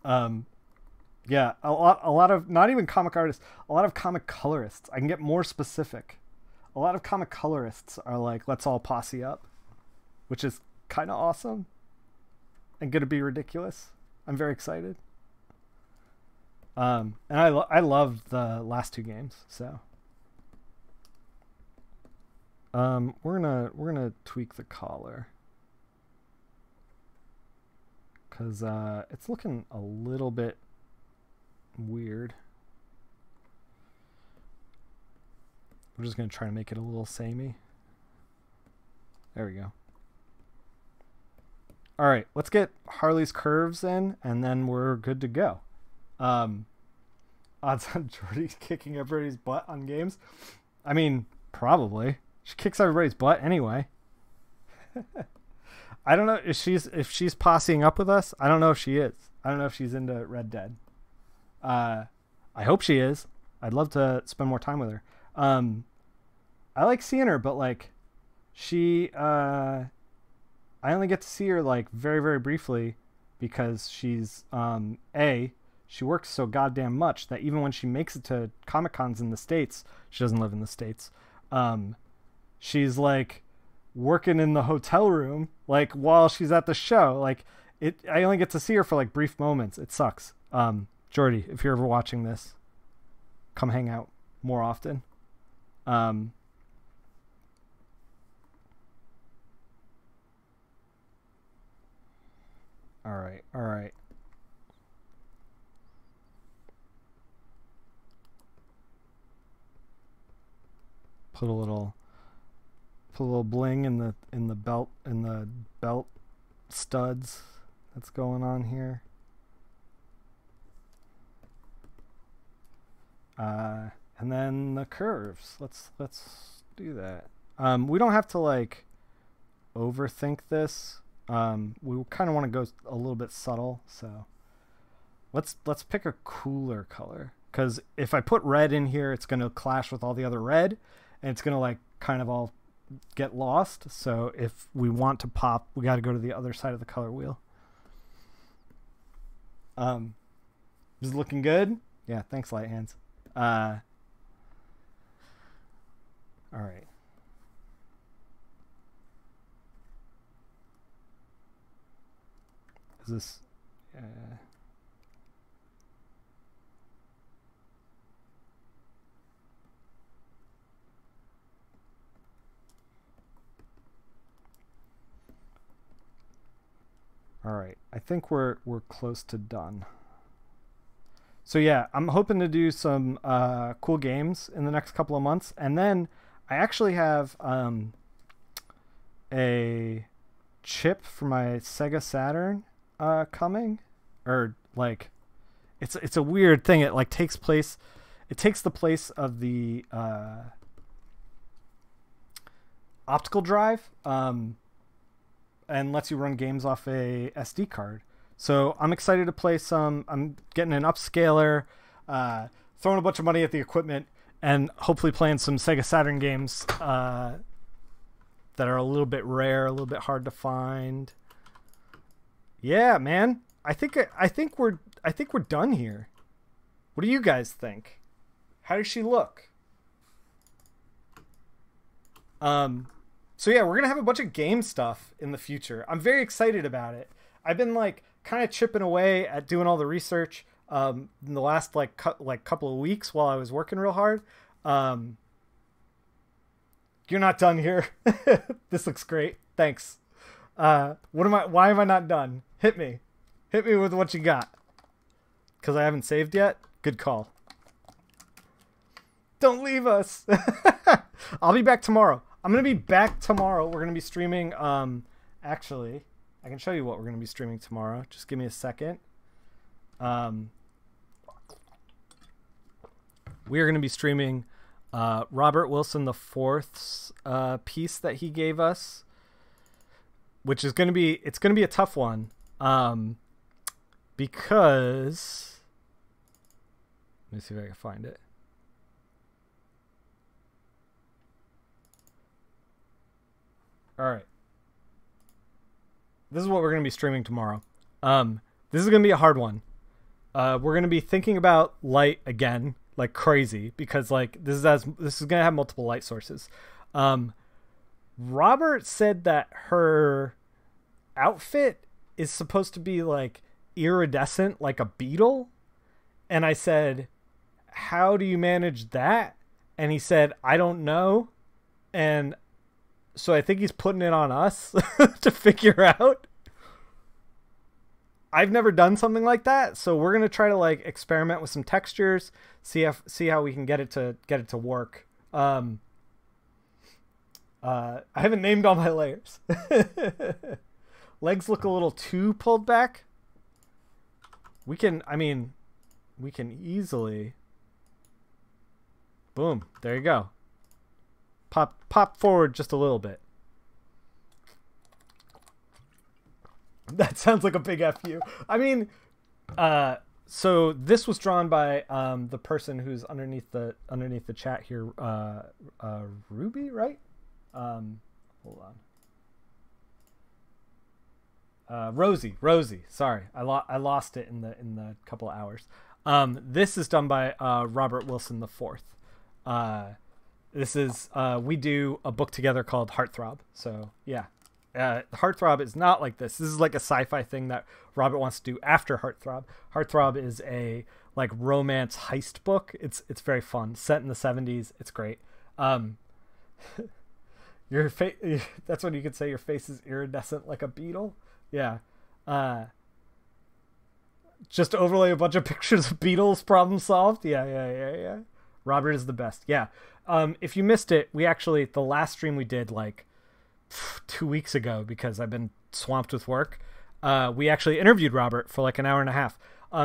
Yeah, a lot of, not even comic artists, a lot of comic colorists. I can get more specific. A lot of comic colorists are like, let's all posse up, which is kind of awesome and going to be ridiculous. I'm very excited. And I loved the last two games, so we're gonna tweak the collar because it's looking a little bit weird. We're just gonna try to make it a little samey. There we go. All right, let's get Harley's curves in, and then we're good to go. Odds on Jordy kicking everybody's butt on games. I mean, probably. She kicks everybody's butt anyway. I don't know if she's posseing up with us. I don't know if she is. I don't know if she's into Red Dead. I hope she is. I'd love to spend more time with her. I like seeing her, but like she I only get to see her like very, very briefly because she's she works so goddamn much that even when she makes it to Comic Cons in the States, she doesn't live in the States. She's like working in the hotel room, like while she's at the show. Like I only get to see her for like brief moments. It sucks. Jordy, if you're ever watching this, come hang out more often. All right. Put a little bling in the belt studs that's going on here. And then the curves. Let's do that. We don't have to like overthink this. We kind of want to go a little bit subtle, so let's pick a cooler color, because if I put red in here, it's going to clash with all the other red, and it's going to like kind of all get lost. So if we want to pop, we got to go to the other side of the color wheel. Is it looking good? Yeah, thanks, Light Hands. All right. Is this all right, I think we're close to done. So yeah, I'm hoping to do some cool games in the next couple of months, and then I actually have a chip for my Sega Saturn coming, or like it's a weird thing. It like takes the place of the optical drive, and lets you run games off a SD card. So I'm excited to play some. I'm getting an upscaler, throwing a bunch of money at the equipment, and hopefully playing some Sega Saturn games that are a little bit rare, a little bit hard to find. Yeah, man. I think we're done here. What do you guys think? How does she look? So yeah, we're gonna have a bunch of game stuff in the future. I'm very excited about it. I've been like kind of chipping away at doing all the research in the last couple of weeks while I was working real hard. You're not done here. This looks great. Thanks. Why am I not done? Hit me with what you got. Because I haven't saved yet? Good call. Don't leave us. I'll be back tomorrow. I'm going to be back tomorrow. We're going to be streaming. Actually, I can show you what we're going to be streaming tomorrow. Just give me a second. We are going to be streaming Robert Wilson the Fourth's piece that he gave us, which is going to be, it's going to be a tough one, because let me see if I can find it. All right. This is what we're going to be streaming tomorrow. This is going to be a hard one. We're going to be thinking about light again, like crazy, because like this is going to have multiple light sources. Robert said that her outfit is supposed to be like iridescent, like a beetle. And I said, how do you manage that? And he said, I don't know. And so I think he's putting it on us to figure out. I've never done something like that, so we're gonna try to like experiment with some textures, see how we can get it to work. I haven't named all my layers. Legs look a little too pulled back. We can easily. Boom! There you go. Pop forward just a little bit. That sounds like a big FU. I mean, so this was drawn by the person who's underneath the chat here, Ruby, right? Hold on. Rosi. Sorry, I lost it in the couple of hours. This is done by Robert Wilson the Fourth. This is we do a book together called Heartthrob. So yeah, Heartthrob is not like this. This is like a sci-fi thing that Robert wants to do after Heartthrob. Heartthrob is a like romance heist book. It's very fun. Set in the 70s. It's great. Your face. That's what you could say. Your face is iridescent like a beetle. Yeah. Just overlay a bunch of pictures of beetles. Problem solved. Yeah. Robert is the best. Yeah. If you missed it, the last stream we did like 2 weeks ago, because I've been swamped with work. We actually interviewed Robert for like an hour and a half.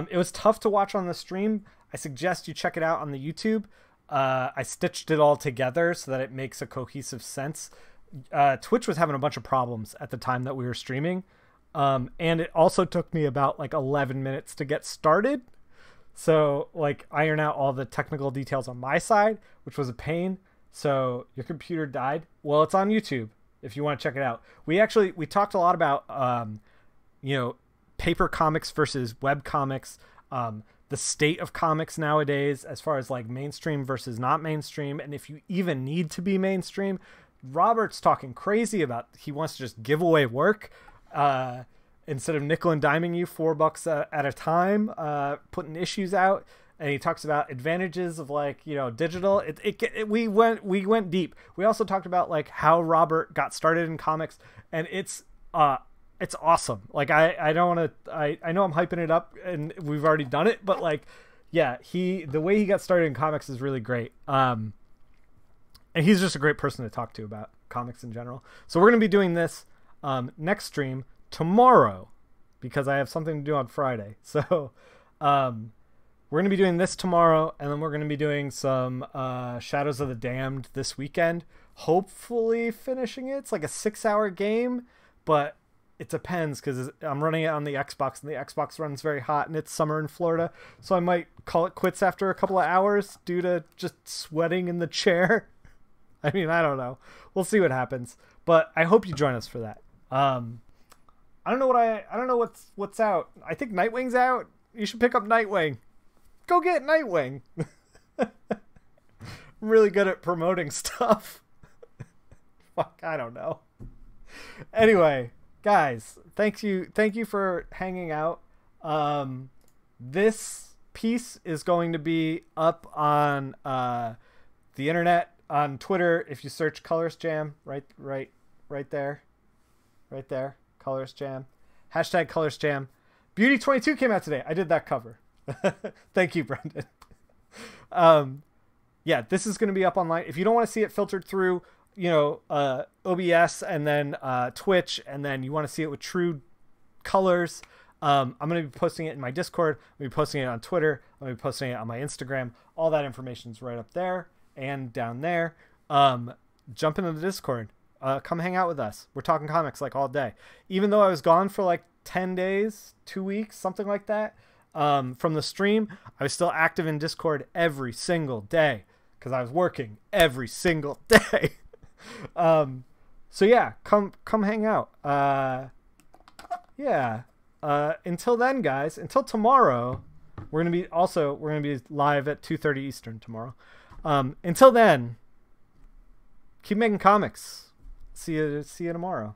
It was tough to watch on the stream. I suggest you check it out on the YouTube. I stitched it all together so that it makes a cohesive sense. Twitch was having a bunch of problems at the time that we were streaming. And it also took me about like 11 minutes to get started. So like iron out all the technical details on my side, which was a pain. So your computer died. Well, it's on YouTube if you want to check it out. We talked a lot about, paper comics versus web comics, the state of comics nowadays, as far as like mainstream versus not mainstream. And if you even need to be mainstream. Robert's talking crazy about, he wants to just give away work, instead of nickel and diming you $4 at a time, putting issues out. And he talks about advantages of like, digital. We went deep. We also talked about like how Robert got started in comics, and it's awesome. Like I don't want to, I know I'm hyping it up and we've already done it, but like, yeah, the way he got started in comics is really great. And he's just a great person to talk to about comics in general. So we're going to be doing this next stream tomorrow, because I have something to do on Friday. So we're going to be doing this tomorrow, and then we're going to be doing some Shadows of the Damned this weekend. Hopefully finishing it. It's like a 6-hour game, but it depends, because I'm running it on the Xbox, and the Xbox runs very hot, and it's summer in Florida. So I might call it quits after a couple of hours due to just sweating in the chair. I mean, I don't know. We'll see what happens. But I hope you join us for that. I don't know what's out. I think Nightwing's out. You should pick up Nightwing. Go get Nightwing. I'm really good at promoting stuff. Fuck, I don't know. Anyway, guys, thank you for hanging out. This piece is going to be up on the internet, on Twitter. If you search coloristjam, right there, coloristjam, hashtag coloristjam. Beauty 22 came out today. I did that cover. Thank you, Brendan. yeah, this is going to be up online. If you don't want to see it filtered through, OBS and then Twitch, and then you want to see it with true colors, I'm going to be posting it in my Discord. I'm going to be posting it on Twitter. I'm going to be posting it on my Instagram. All that information is right up there and down there. Jump into the Discord. Come hang out with us. We're talking comics like all day. Even though I was gone for like 10 days, 2 weeks, something like that, from the stream, I was still active in Discord every single day because I was working every single day. So yeah, come hang out. Until then, guys, until tomorrow, we're gonna be live at 2:30 Eastern tomorrow. Until then, keep making comics. See you tomorrow.